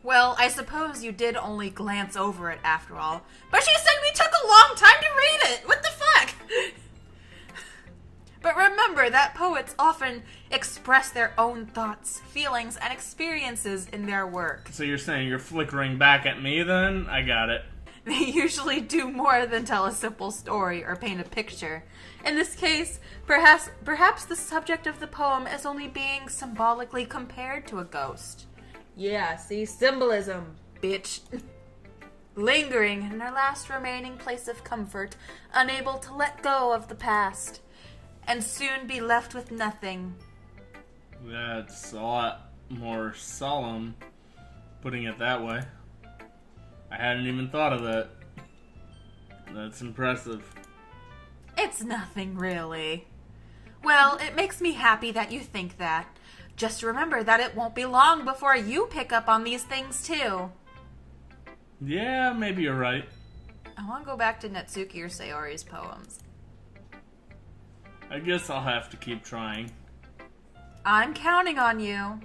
[SPEAKER 1] Well, I suppose you did only glance over it after all. But she said we took a long time to read it! What the fuck? But remember that poets often express their own thoughts, feelings, and experiences in their work.
[SPEAKER 2] So you're saying you're flickering back at me then? I got it.
[SPEAKER 1] They usually do more than tell a simple story or paint a picture. In this case, perhaps the subject of the poem is only being symbolically compared to a ghost. Yeah, see, symbolism, bitch. Lingering in her last remaining place of comfort, unable to let go of the past, and soon be left with nothing.
[SPEAKER 2] That's a lot more solemn, putting it that way. I hadn't even thought of that. That's impressive.
[SPEAKER 1] It's nothing, really. Well, it makes me happy that you think that. Just remember that it won't be long before you pick up on these things, too.
[SPEAKER 2] Yeah, maybe you're right.
[SPEAKER 1] I want to go back to Natsuki or Sayori's poems.
[SPEAKER 2] I guess I'll have to keep trying.
[SPEAKER 1] I'm counting on you.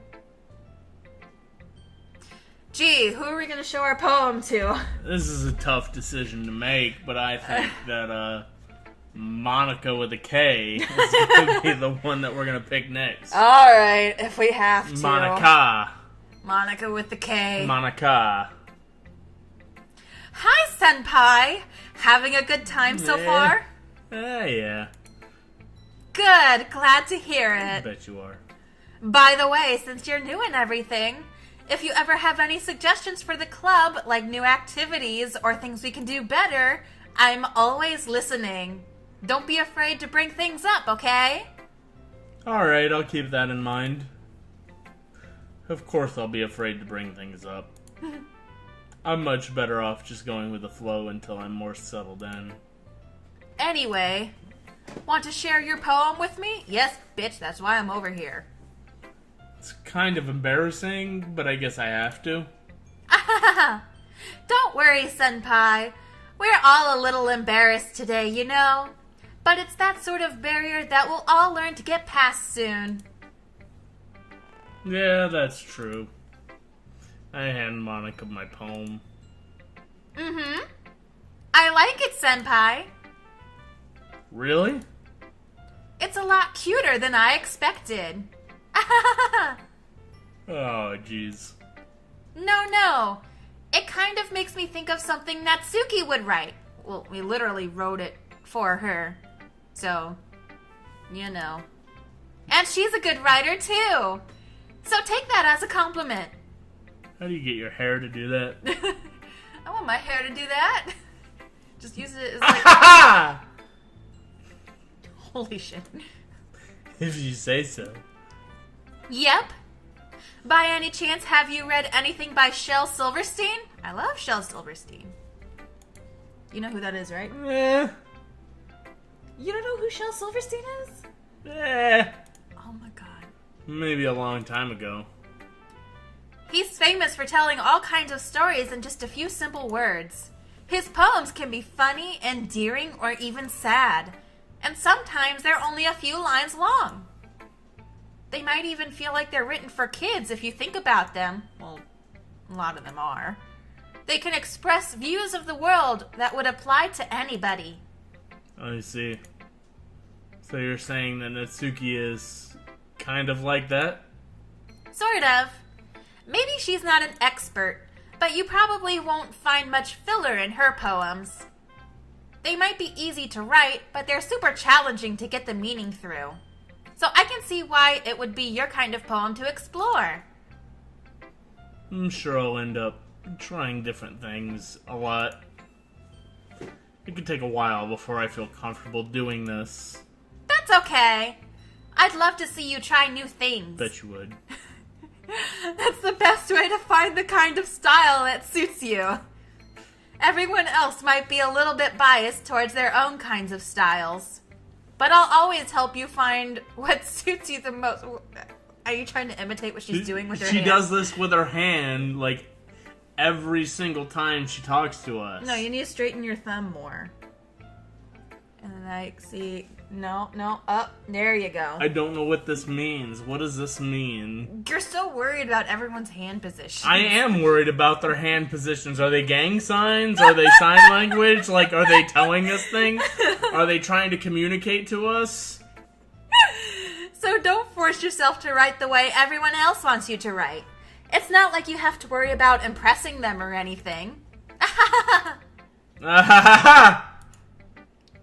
[SPEAKER 1] Gee, who are we going to show our poem to?
[SPEAKER 2] This is a tough decision to make, but I think that, Monica with a K is going to be the one that we're going to pick next.
[SPEAKER 1] Alright, if we have to.
[SPEAKER 2] Monica
[SPEAKER 1] with the K.
[SPEAKER 2] Monica.
[SPEAKER 1] Hi, Senpai. Having a good time so far?
[SPEAKER 2] Yeah.
[SPEAKER 1] Good, glad to hear
[SPEAKER 2] I
[SPEAKER 1] it.
[SPEAKER 2] bet you are.
[SPEAKER 1] By the way, since you're new and everything, if you ever have any suggestions for the club, like new activities or things we can do better, I'm always listening. Don't be afraid to bring things up, okay?
[SPEAKER 2] Alright, I'll keep that in mind. Of course I'll be afraid to bring things up. I'm much better off just going with the flow until I'm more settled in.
[SPEAKER 1] Anyway, want to share your poem with me? Yes, bitch, that's why I'm over here.
[SPEAKER 2] It's kind of embarrassing, but I guess I have to.
[SPEAKER 1] Don't worry, Senpai. We're all a little embarrassed today, you know? But it's that sort of barrier that we'll all learn to get past soon.
[SPEAKER 2] Yeah, that's true. I hand Monica my poem.
[SPEAKER 1] Mm-hmm. I like it, Senpai.
[SPEAKER 2] Really?
[SPEAKER 1] It's a lot cuter than I expected.
[SPEAKER 2] Oh, jeez.
[SPEAKER 1] No. It kind of makes me think of something Natsuki would write. Well, we literally wrote it for her. So, you know. And she's a good writer, too. So take that as a compliment.
[SPEAKER 2] How do you get your hair to do that?
[SPEAKER 1] I want my hair to do that. Just use it as like... Holy shit.
[SPEAKER 2] If you say so.
[SPEAKER 1] Yep. By any chance, have you read anything by Shel Silverstein? I love Shel Silverstein. You know who that is, right? You don't know who Shel Silverstein is? Oh my god.
[SPEAKER 2] Maybe a long time ago.
[SPEAKER 1] He's famous for telling all kinds of stories in just a few simple words. His poems can be funny, endearing, or even sad. And sometimes they're only a few lines long. They might even feel like they're written for kids if you think about them. Well, a lot of them are. They can express views of the world that would apply to anybody.
[SPEAKER 2] I see. So you're saying that Natsuki is kind of like that?
[SPEAKER 1] Sort of. Maybe she's not an expert, but you probably won't find much filler in her poems. They might be easy to write, but they're super challenging to get the meaning through. So I can see why it would be your kind of poem to explore.
[SPEAKER 2] I'm sure I'll end up trying different things a lot. It could take a while before I feel comfortable doing this.
[SPEAKER 1] That's okay. I'd love to see you try new things.
[SPEAKER 2] Bet you would.
[SPEAKER 1] That's the best way to find the kind of style that suits you. Everyone else might be a little bit biased towards their own kinds of styles. But I'll always help you find what suits you the most. Are you trying to imitate what she's doing with her hand?
[SPEAKER 2] She does this with her hand, like, every single time she talks to us.
[SPEAKER 1] No, you need to straighten your thumb more. And like, see, no, up, there you go.
[SPEAKER 2] I don't know what this means. What does this mean?
[SPEAKER 1] You're so worried about everyone's hand position.
[SPEAKER 2] I am worried about their hand positions. Are they gang signs? Are they sign language? Like, are they telling us things? Are they trying to communicate to us?
[SPEAKER 1] So don't force yourself to write the way everyone else wants you to write. It's not like you have to worry about impressing them or anything.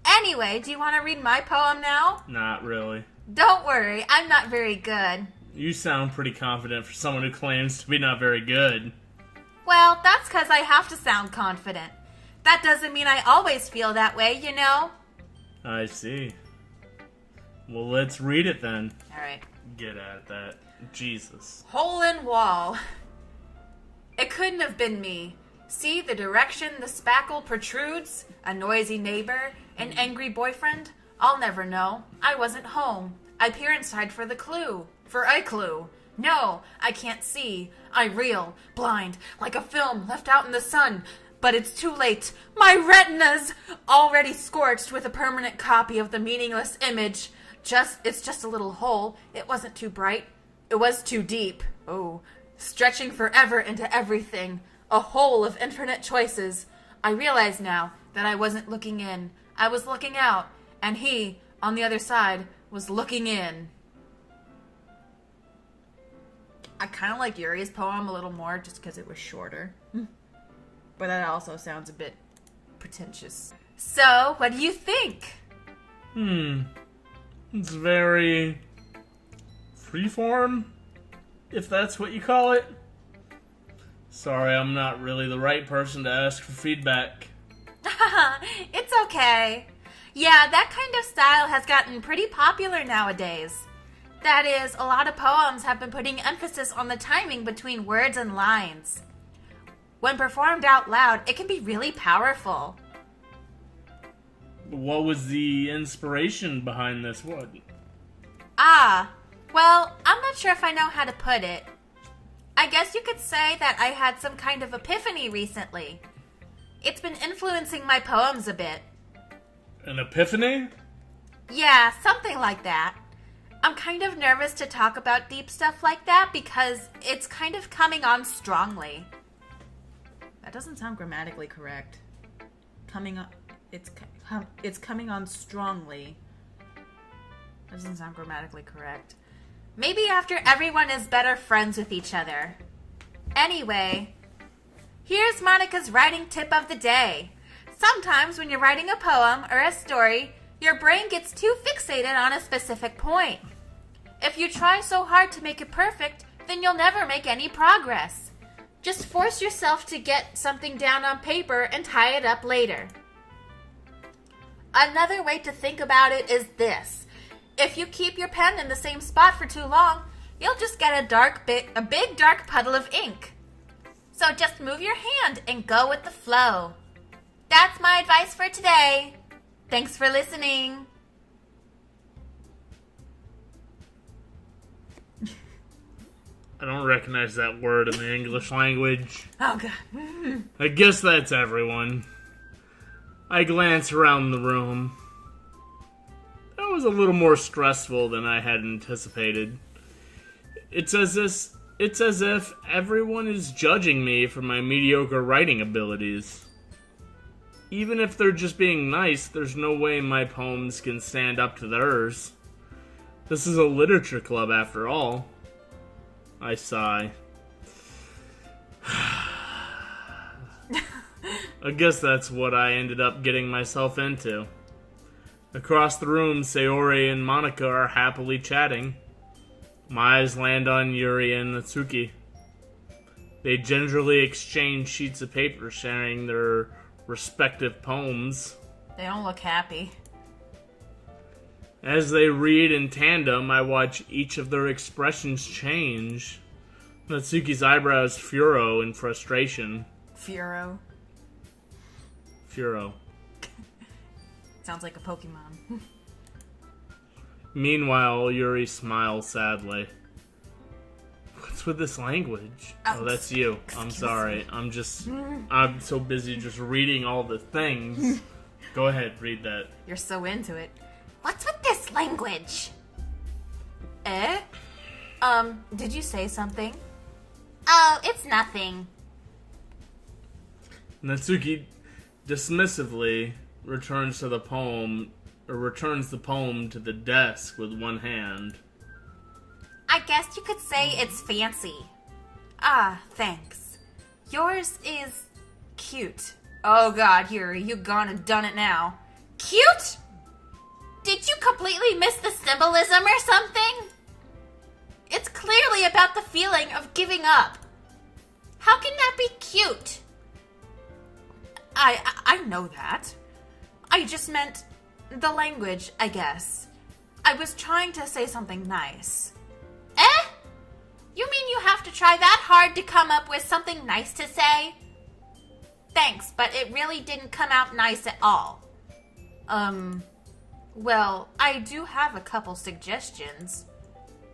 [SPEAKER 1] Anyway, do you want to read my poem now?
[SPEAKER 2] Not really.
[SPEAKER 1] Don't worry, I'm not very good.
[SPEAKER 2] You sound pretty confident for someone who claims to be not very good.
[SPEAKER 1] Well, that's because I have to sound confident. That doesn't mean I always feel that way, you know?
[SPEAKER 2] I see. Well, let's read it then.
[SPEAKER 1] Alright.
[SPEAKER 2] Get at that. Jesus.
[SPEAKER 1] Hole in wall. It couldn't have been me. See the direction the spackle protrudes? A noisy neighbor? An angry boyfriend? I'll never know. I wasn't home. I peer inside for the clue. For a clue. No, I can't see. I reel, blind, like a film left out in the sun. But it's too late. My retina's already scorched with a permanent copy of the meaningless image. It's just a little hole. It wasn't too bright. It was too deep. Oh, stretching forever into everything. A hole of infinite choices. I realize now that I wasn't looking in. I was looking out, and he, on the other side, was looking in. I kind of like Yuri's poem a little more just because it was shorter. But that also sounds a bit pretentious. So, what do you think?
[SPEAKER 2] It's very freeform, if that's what you call it. Sorry, I'm not really the right person to ask for feedback.
[SPEAKER 1] It's okay. Yeah, that kind of style has gotten pretty popular nowadays. That is, a lot of poems have been putting emphasis on the timing between words and lines. When performed out loud, it can be really powerful.
[SPEAKER 2] What was the inspiration behind this one?
[SPEAKER 1] Well, I'm not sure if I know how to put it. I guess you could say that I had some kind of epiphany recently. It's been influencing my poems a bit.
[SPEAKER 2] An epiphany?
[SPEAKER 1] Yeah, something like that. I'm kind of nervous to talk about deep stuff like that because it's kind of coming on strongly. That doesn't sound grammatically correct. It's coming on strongly. That doesn't sound grammatically correct. Maybe after everyone is better friends with each other. Anyway, here's Monica's writing tip of the day. Sometimes when you're writing a poem or a story, your brain gets too fixated on a specific point. If you try so hard to make it perfect, then you'll never make any progress. Just force yourself to get something down on paper and tie it up later. Another way to think about it is this. If you keep your pen in the same spot for too long, you'll just get a big dark puddle of ink. So just move your hand and go with the flow. That's my advice for today. Thanks for listening.
[SPEAKER 2] I don't recognize that word in the English language.
[SPEAKER 1] Oh, God.
[SPEAKER 2] I guess that's everyone. I glance around the room. That was a little more stressful than I had anticipated. It's as if everyone is judging me for my mediocre writing abilities. Even if they're just being nice, there's no way my poems can stand up to theirs. This is a literature club after all. I sigh. I guess that's what I ended up getting myself into. Across the room, Sayori and Monica are happily chatting. My eyes land on Yuri and Natsuki. They gingerly exchange sheets of paper, sharing their respective poems.
[SPEAKER 1] They don't look happy.
[SPEAKER 2] As they read in tandem, I watch each of their expressions change. Natsuki's eyebrows furrow in frustration.
[SPEAKER 1] Furo. Sounds like a Pokemon.
[SPEAKER 2] Meanwhile, Yuri smiles sadly. What's with this language? Oh, that's you. I'm sorry. I'm so busy just reading all the things. Go ahead, read that.
[SPEAKER 1] You're so into it. What's with this language? Eh? Did you say something? Oh, it's nothing.
[SPEAKER 2] Natsuki dismissively returns the poem to the desk with one hand.
[SPEAKER 1] I guess you could say it's fancy. Ah, thanks. Yours is cute. Oh god, Yuri, you gone and done it now. Cute? Did you completely miss the symbolism or something? It's clearly about the feeling of giving up. How can that be cute? I know that. I just meant the language, I guess. I was trying to say something nice. Eh? You mean you have to try that hard to come up with something nice to say? Thanks, but it really didn't come out nice at all. Well, I do have a couple suggestions.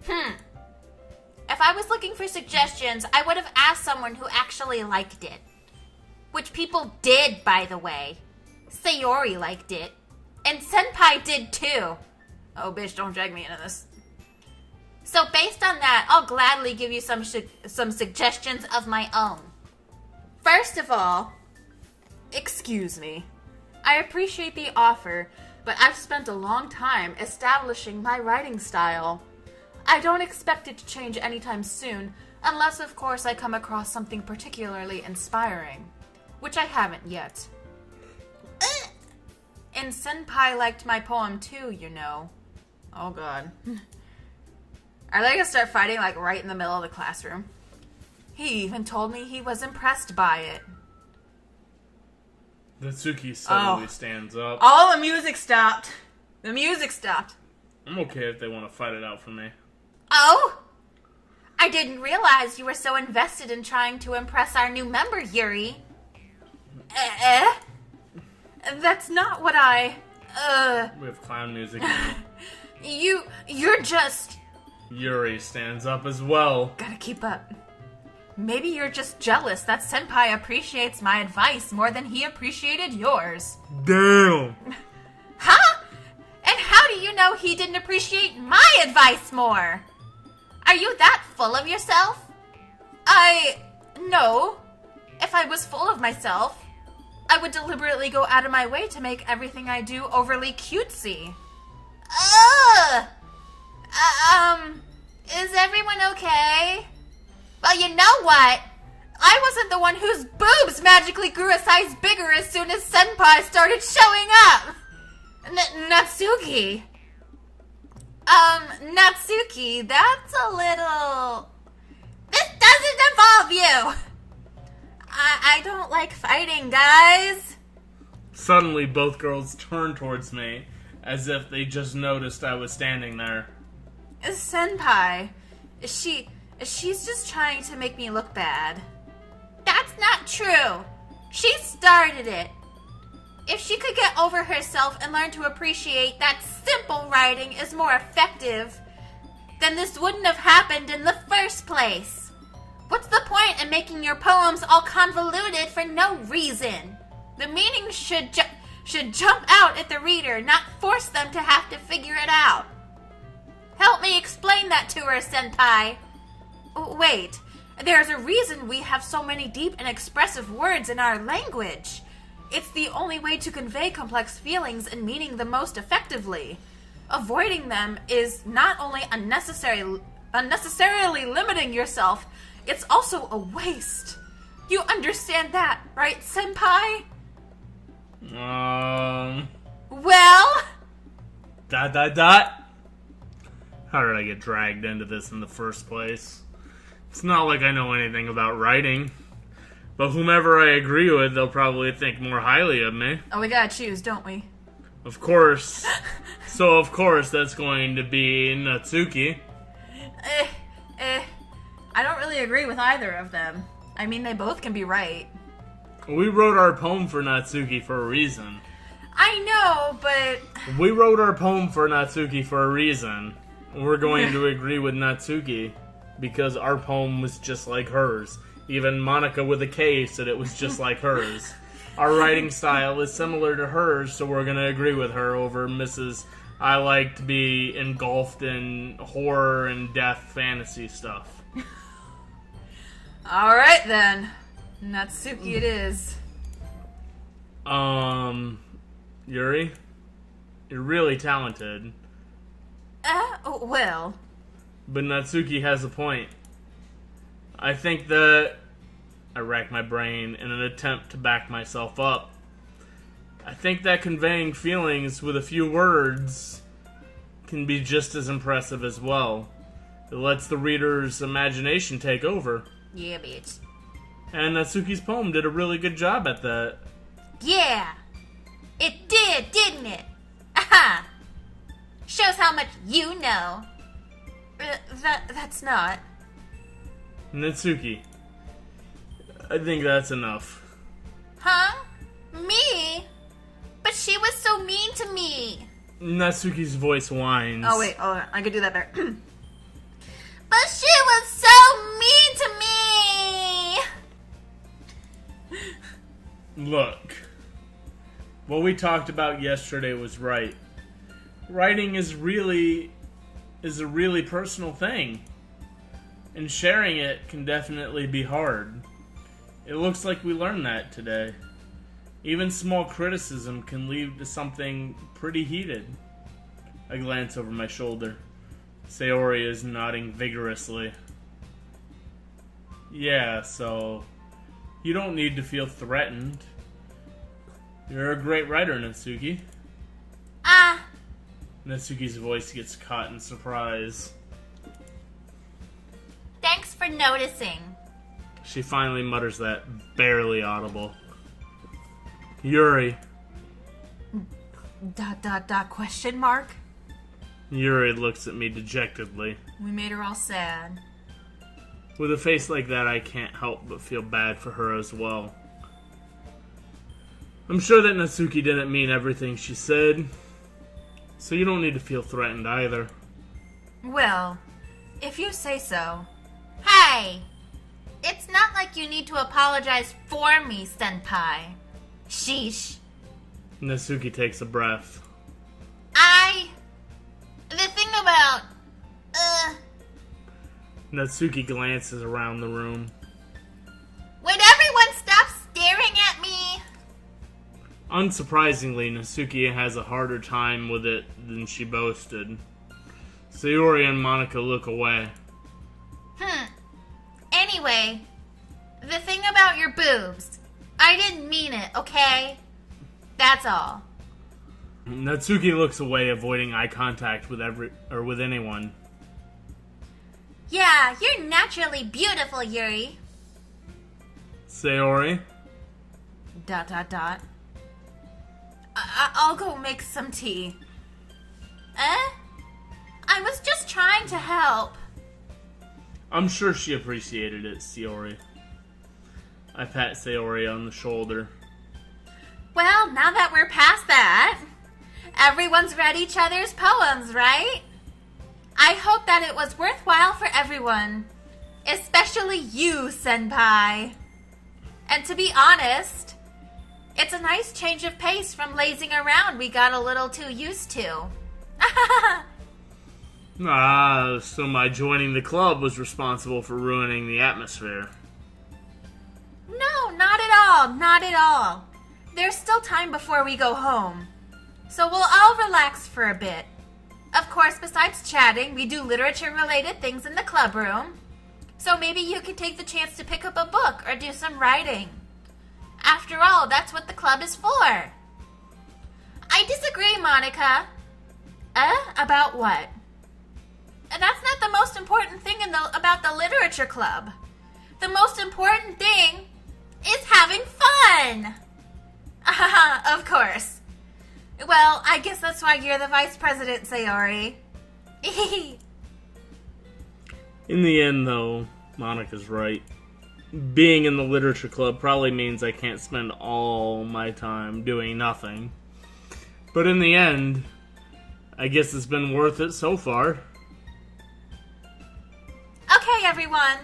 [SPEAKER 1] If I was looking for suggestions, I would have asked someone who actually liked it. Which people did, by the way. Sayori liked it. And Senpai did too. Oh, bitch, don't drag me into this. So based on that, I'll gladly give you some suggestions of my own. First of all, excuse me. I appreciate the offer, but I've spent a long time establishing my writing style. I don't expect it to change anytime soon, unless of course I come across something particularly inspiring, which I haven't yet. And Senpai liked my poem too, you know. Oh god. Are they gonna start fighting like right in the middle of the classroom? He even told me he was impressed by it.
[SPEAKER 2] Natsuki suddenly stands up.
[SPEAKER 1] All the music stopped. The music stopped.
[SPEAKER 2] I'm okay if they want to fight it out for me.
[SPEAKER 1] Oh? I didn't realize you were so invested in trying to impress our new member, Yuri. That's not what I...
[SPEAKER 2] We have clown music now.
[SPEAKER 1] You're just...
[SPEAKER 2] Yuri stands up as well.
[SPEAKER 1] Gotta keep up. Maybe you're just jealous that Senpai appreciates my advice more than he appreciated yours.
[SPEAKER 2] Damn!
[SPEAKER 1] Huh? And how do you know he didn't appreciate my advice more? Are you that full of yourself? No. If I was full of myself, I would deliberately go out of my way to make everything I do overly cutesy. Is everyone okay? Well, you know what? I wasn't the one whose boobs magically grew a size bigger as soon as Senpai started showing up. Natsuki. Natsuki, that's a little... This doesn't involve you! I don't like fighting, guys.
[SPEAKER 2] Suddenly, both girls turn towards me, as if they just noticed I was standing there.
[SPEAKER 1] Senpai, she's just trying to make me look bad. That's not true. She started it. If she could get over herself and learn to appreciate that simple writing is more effective, then this wouldn't have happened in the first place. What's the point in making your poems all convoluted for no reason? The meaning should jump out at the reader, not force them to have to figure it out. Help me explain that to her, Senpai. Wait, there's a reason we have so many deep and expressive words in our language. It's the only way to convey complex feelings and meaning the most effectively. Avoiding them is not only unnecessarily limiting yourself, it's also a waste. You understand that, right, Senpai? Well? ...
[SPEAKER 2] How did I get dragged into this in the first place? It's not like I know anything about writing. But whomever I agree with, they'll probably think more highly of me.
[SPEAKER 1] Oh, we gotta choose, don't we?
[SPEAKER 2] Of course. So, of course, that's going to be Natsuki.
[SPEAKER 1] I don't really agree with either of them. I mean, they both can be right.
[SPEAKER 2] We wrote our poem for Natsuki for a reason.
[SPEAKER 1] I know, but...
[SPEAKER 2] We wrote our poem for Natsuki for a reason. We're going to agree with Natsuki because our poem was just like hers. Even Monica with a K said it was just like hers. Our writing style is similar to hers, so we're going to agree with her over Mrs. I like to be engulfed in horror and death fantasy stuff.
[SPEAKER 1] Alright then. Natsuki it is.
[SPEAKER 2] Yuri? You're really talented.
[SPEAKER 1] Well.
[SPEAKER 2] But Natsuki has a point. I think that... I rack my brain in an attempt to back myself up. I think that conveying feelings with a few words can be just as impressive as well. It lets the reader's imagination take over.
[SPEAKER 1] Yeah, bitch.
[SPEAKER 2] And Natsuki's poem did a really good job at that.
[SPEAKER 1] Yeah! It did, didn't it? Aha! Shows how much you know. That's not.
[SPEAKER 2] Natsuki, I think that's enough.
[SPEAKER 1] Huh? Me? But she was so mean to me.
[SPEAKER 2] Natsuki's voice whines.
[SPEAKER 1] Oh, wait. Oh, I could do that better. But she was so mean to me.
[SPEAKER 2] Look. What we talked about yesterday was right. Writing is a really personal thing. And sharing it can definitely be hard. It looks like we learned that today. Even small criticism can lead to something pretty heated. I glance over my shoulder. Sayori is nodding vigorously. Yeah, so... You don't need to feel threatened. You're a great writer, Natsuki. Natsuki's voice gets caught in surprise.
[SPEAKER 1] Thanks for noticing.
[SPEAKER 2] She finally mutters that, barely audible. Yuri. ...
[SPEAKER 1] Question mark?
[SPEAKER 2] Yuri looks at me dejectedly.
[SPEAKER 1] We made her all sad.
[SPEAKER 2] With a face like that, I can't help but feel bad for her as well. I'm sure that Natsuki didn't mean everything she said, so you don't need to feel threatened either.
[SPEAKER 1] Well, if you say so. Hey! It's not like you need to apologize for me, senpai. Sheesh.
[SPEAKER 2] Natsuki takes a breath.
[SPEAKER 1] The thing about...
[SPEAKER 2] Natsuki glances around the room.
[SPEAKER 1] Would everyone stop staring at me?
[SPEAKER 2] Unsurprisingly, Natsuki has a harder time with it than she boasted. Sayori and Monica look away.
[SPEAKER 1] Anyway, the thing about your boobs. I didn't mean it, okay? That's all.
[SPEAKER 2] Natsuki looks away, avoiding eye contact with anyone.
[SPEAKER 1] Yeah, you're naturally beautiful, Yuri.
[SPEAKER 2] Sayori? ...
[SPEAKER 1] I'll go make some tea. I was just trying to help.
[SPEAKER 2] I'm sure she appreciated it, Sayori. I pat Sayori on the shoulder.
[SPEAKER 1] Well, now that we're past that, everyone's read each other's poems, right? I hope that it was worthwhile for everyone, especially you, senpai. And to be honest, it's a nice change of pace from lazing around we got a little too used to.
[SPEAKER 2] So my joining the club was responsible for ruining the atmosphere.
[SPEAKER 1] No, not at all, not at all. There's still time before we go home. So we'll all relax for a bit. Of course, besides chatting, we do literature-related things in the club room. So maybe you can take the chance to pick up a book or do some writing. After all, that's what the club is for. I disagree, Monica. About what? That's not the most important thing about the literature club. The most important thing is having fun. Of course. Well, I guess that's why you're the vice president, Sayori.
[SPEAKER 2] In the end, though, Monica's right. Being in the literature club probably means I can't spend all my time doing nothing. But in the end, I guess it's been worth it so far.
[SPEAKER 1] Okay, everyone.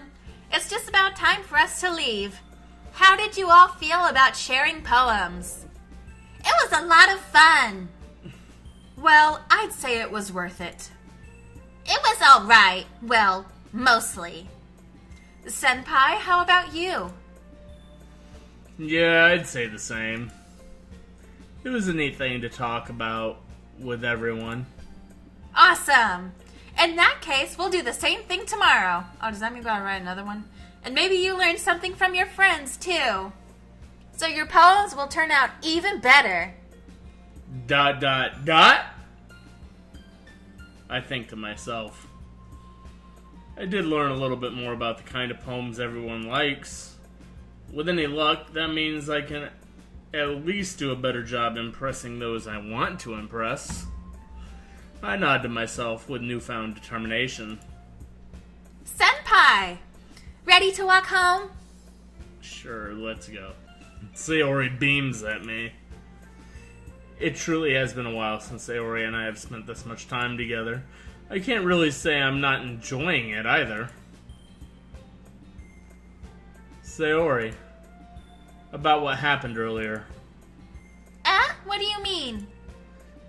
[SPEAKER 1] It's just about time for us to leave. How did you all feel about sharing poems? It was a lot of fun. Well, I'd say it was worth it. It was all right. Well, mostly. Senpai, how about you?
[SPEAKER 2] Yeah, I'd say the same. It was a neat thing to talk about with everyone.
[SPEAKER 1] Awesome. In that case, we'll do the same thing tomorrow. Oh, does that mean we gotta write another one? And maybe you learned something from your friends, too. So your poems will turn out even better. ... I think to myself. I did learn a little bit more about the kind of poems everyone likes. With any luck, that means I can at least do a better job impressing those I want to impress. I nod to myself with newfound determination. Senpai! Ready to walk home?
[SPEAKER 2] Sure, let's go. Sayori beams at me. It truly has been a while since Sayori and I have spent this much time together. I can't really say I'm not enjoying it either. Sayori, about what happened earlier.
[SPEAKER 1] What do you mean?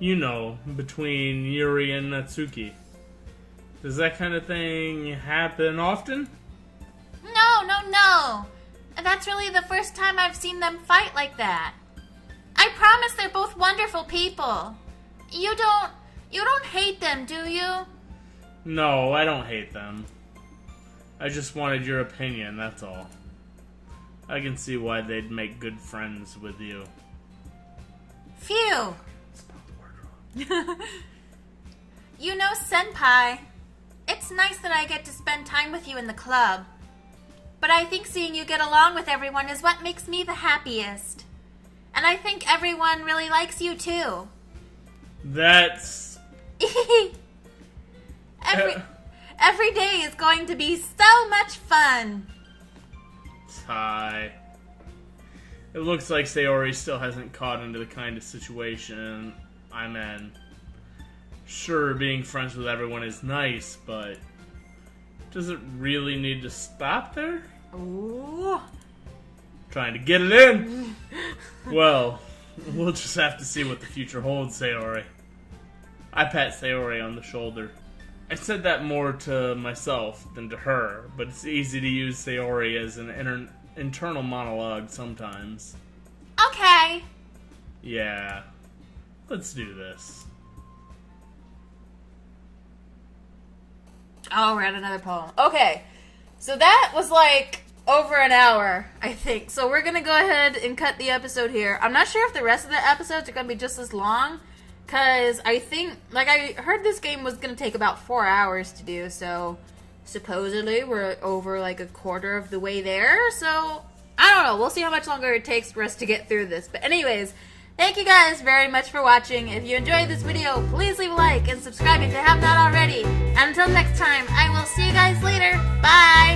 [SPEAKER 2] You know, between Yuri and Natsuki. Does that kind of thing happen often?
[SPEAKER 1] No. That's really the first time I've seen them fight like that. I promise they're both wonderful people. You don't hate them, do you?
[SPEAKER 2] No, I don't hate them. I just wanted your opinion, that's all. I can see why they'd make good friends with you.
[SPEAKER 1] Phew.
[SPEAKER 2] Spelled the word wrong.
[SPEAKER 1] You know, Senpai, it's nice that I get to spend time with you in the club. But I think seeing you get along with everyone is what makes me the happiest. And I think everyone really likes you too.
[SPEAKER 2] That's...
[SPEAKER 1] Every day is going to be so much fun.
[SPEAKER 2] Sigh. It looks like Sayori still hasn't caught into the kind of situation I'm in. Sure, being friends with everyone is nice, but does it really need to stop there?
[SPEAKER 1] Ooh.
[SPEAKER 2] Trying to get it in. Well, we'll just have to see what the future holds, Sayori. I pat Sayori on the shoulder. I said that more to myself than to her, but it's easy to use Sayori as an internal monologue sometimes.
[SPEAKER 1] Okay.
[SPEAKER 2] Yeah. Let's do this.
[SPEAKER 1] I'll read another poem. Okay. So that was like over an hour, I think. So we're going to go ahead and cut the episode here. I'm not sure if the rest of the episodes are going to be just as long. Because I think, like, I heard this game was going to take about 4 hours to do. So supposedly we're over like a quarter of the way there. So I don't know. We'll see how much longer it takes for us to get through this. But anyways, thank you guys very much for watching. If you enjoyed this video, please leave a like and subscribe if you have not already. And until next time, I will see you guys later. Bye!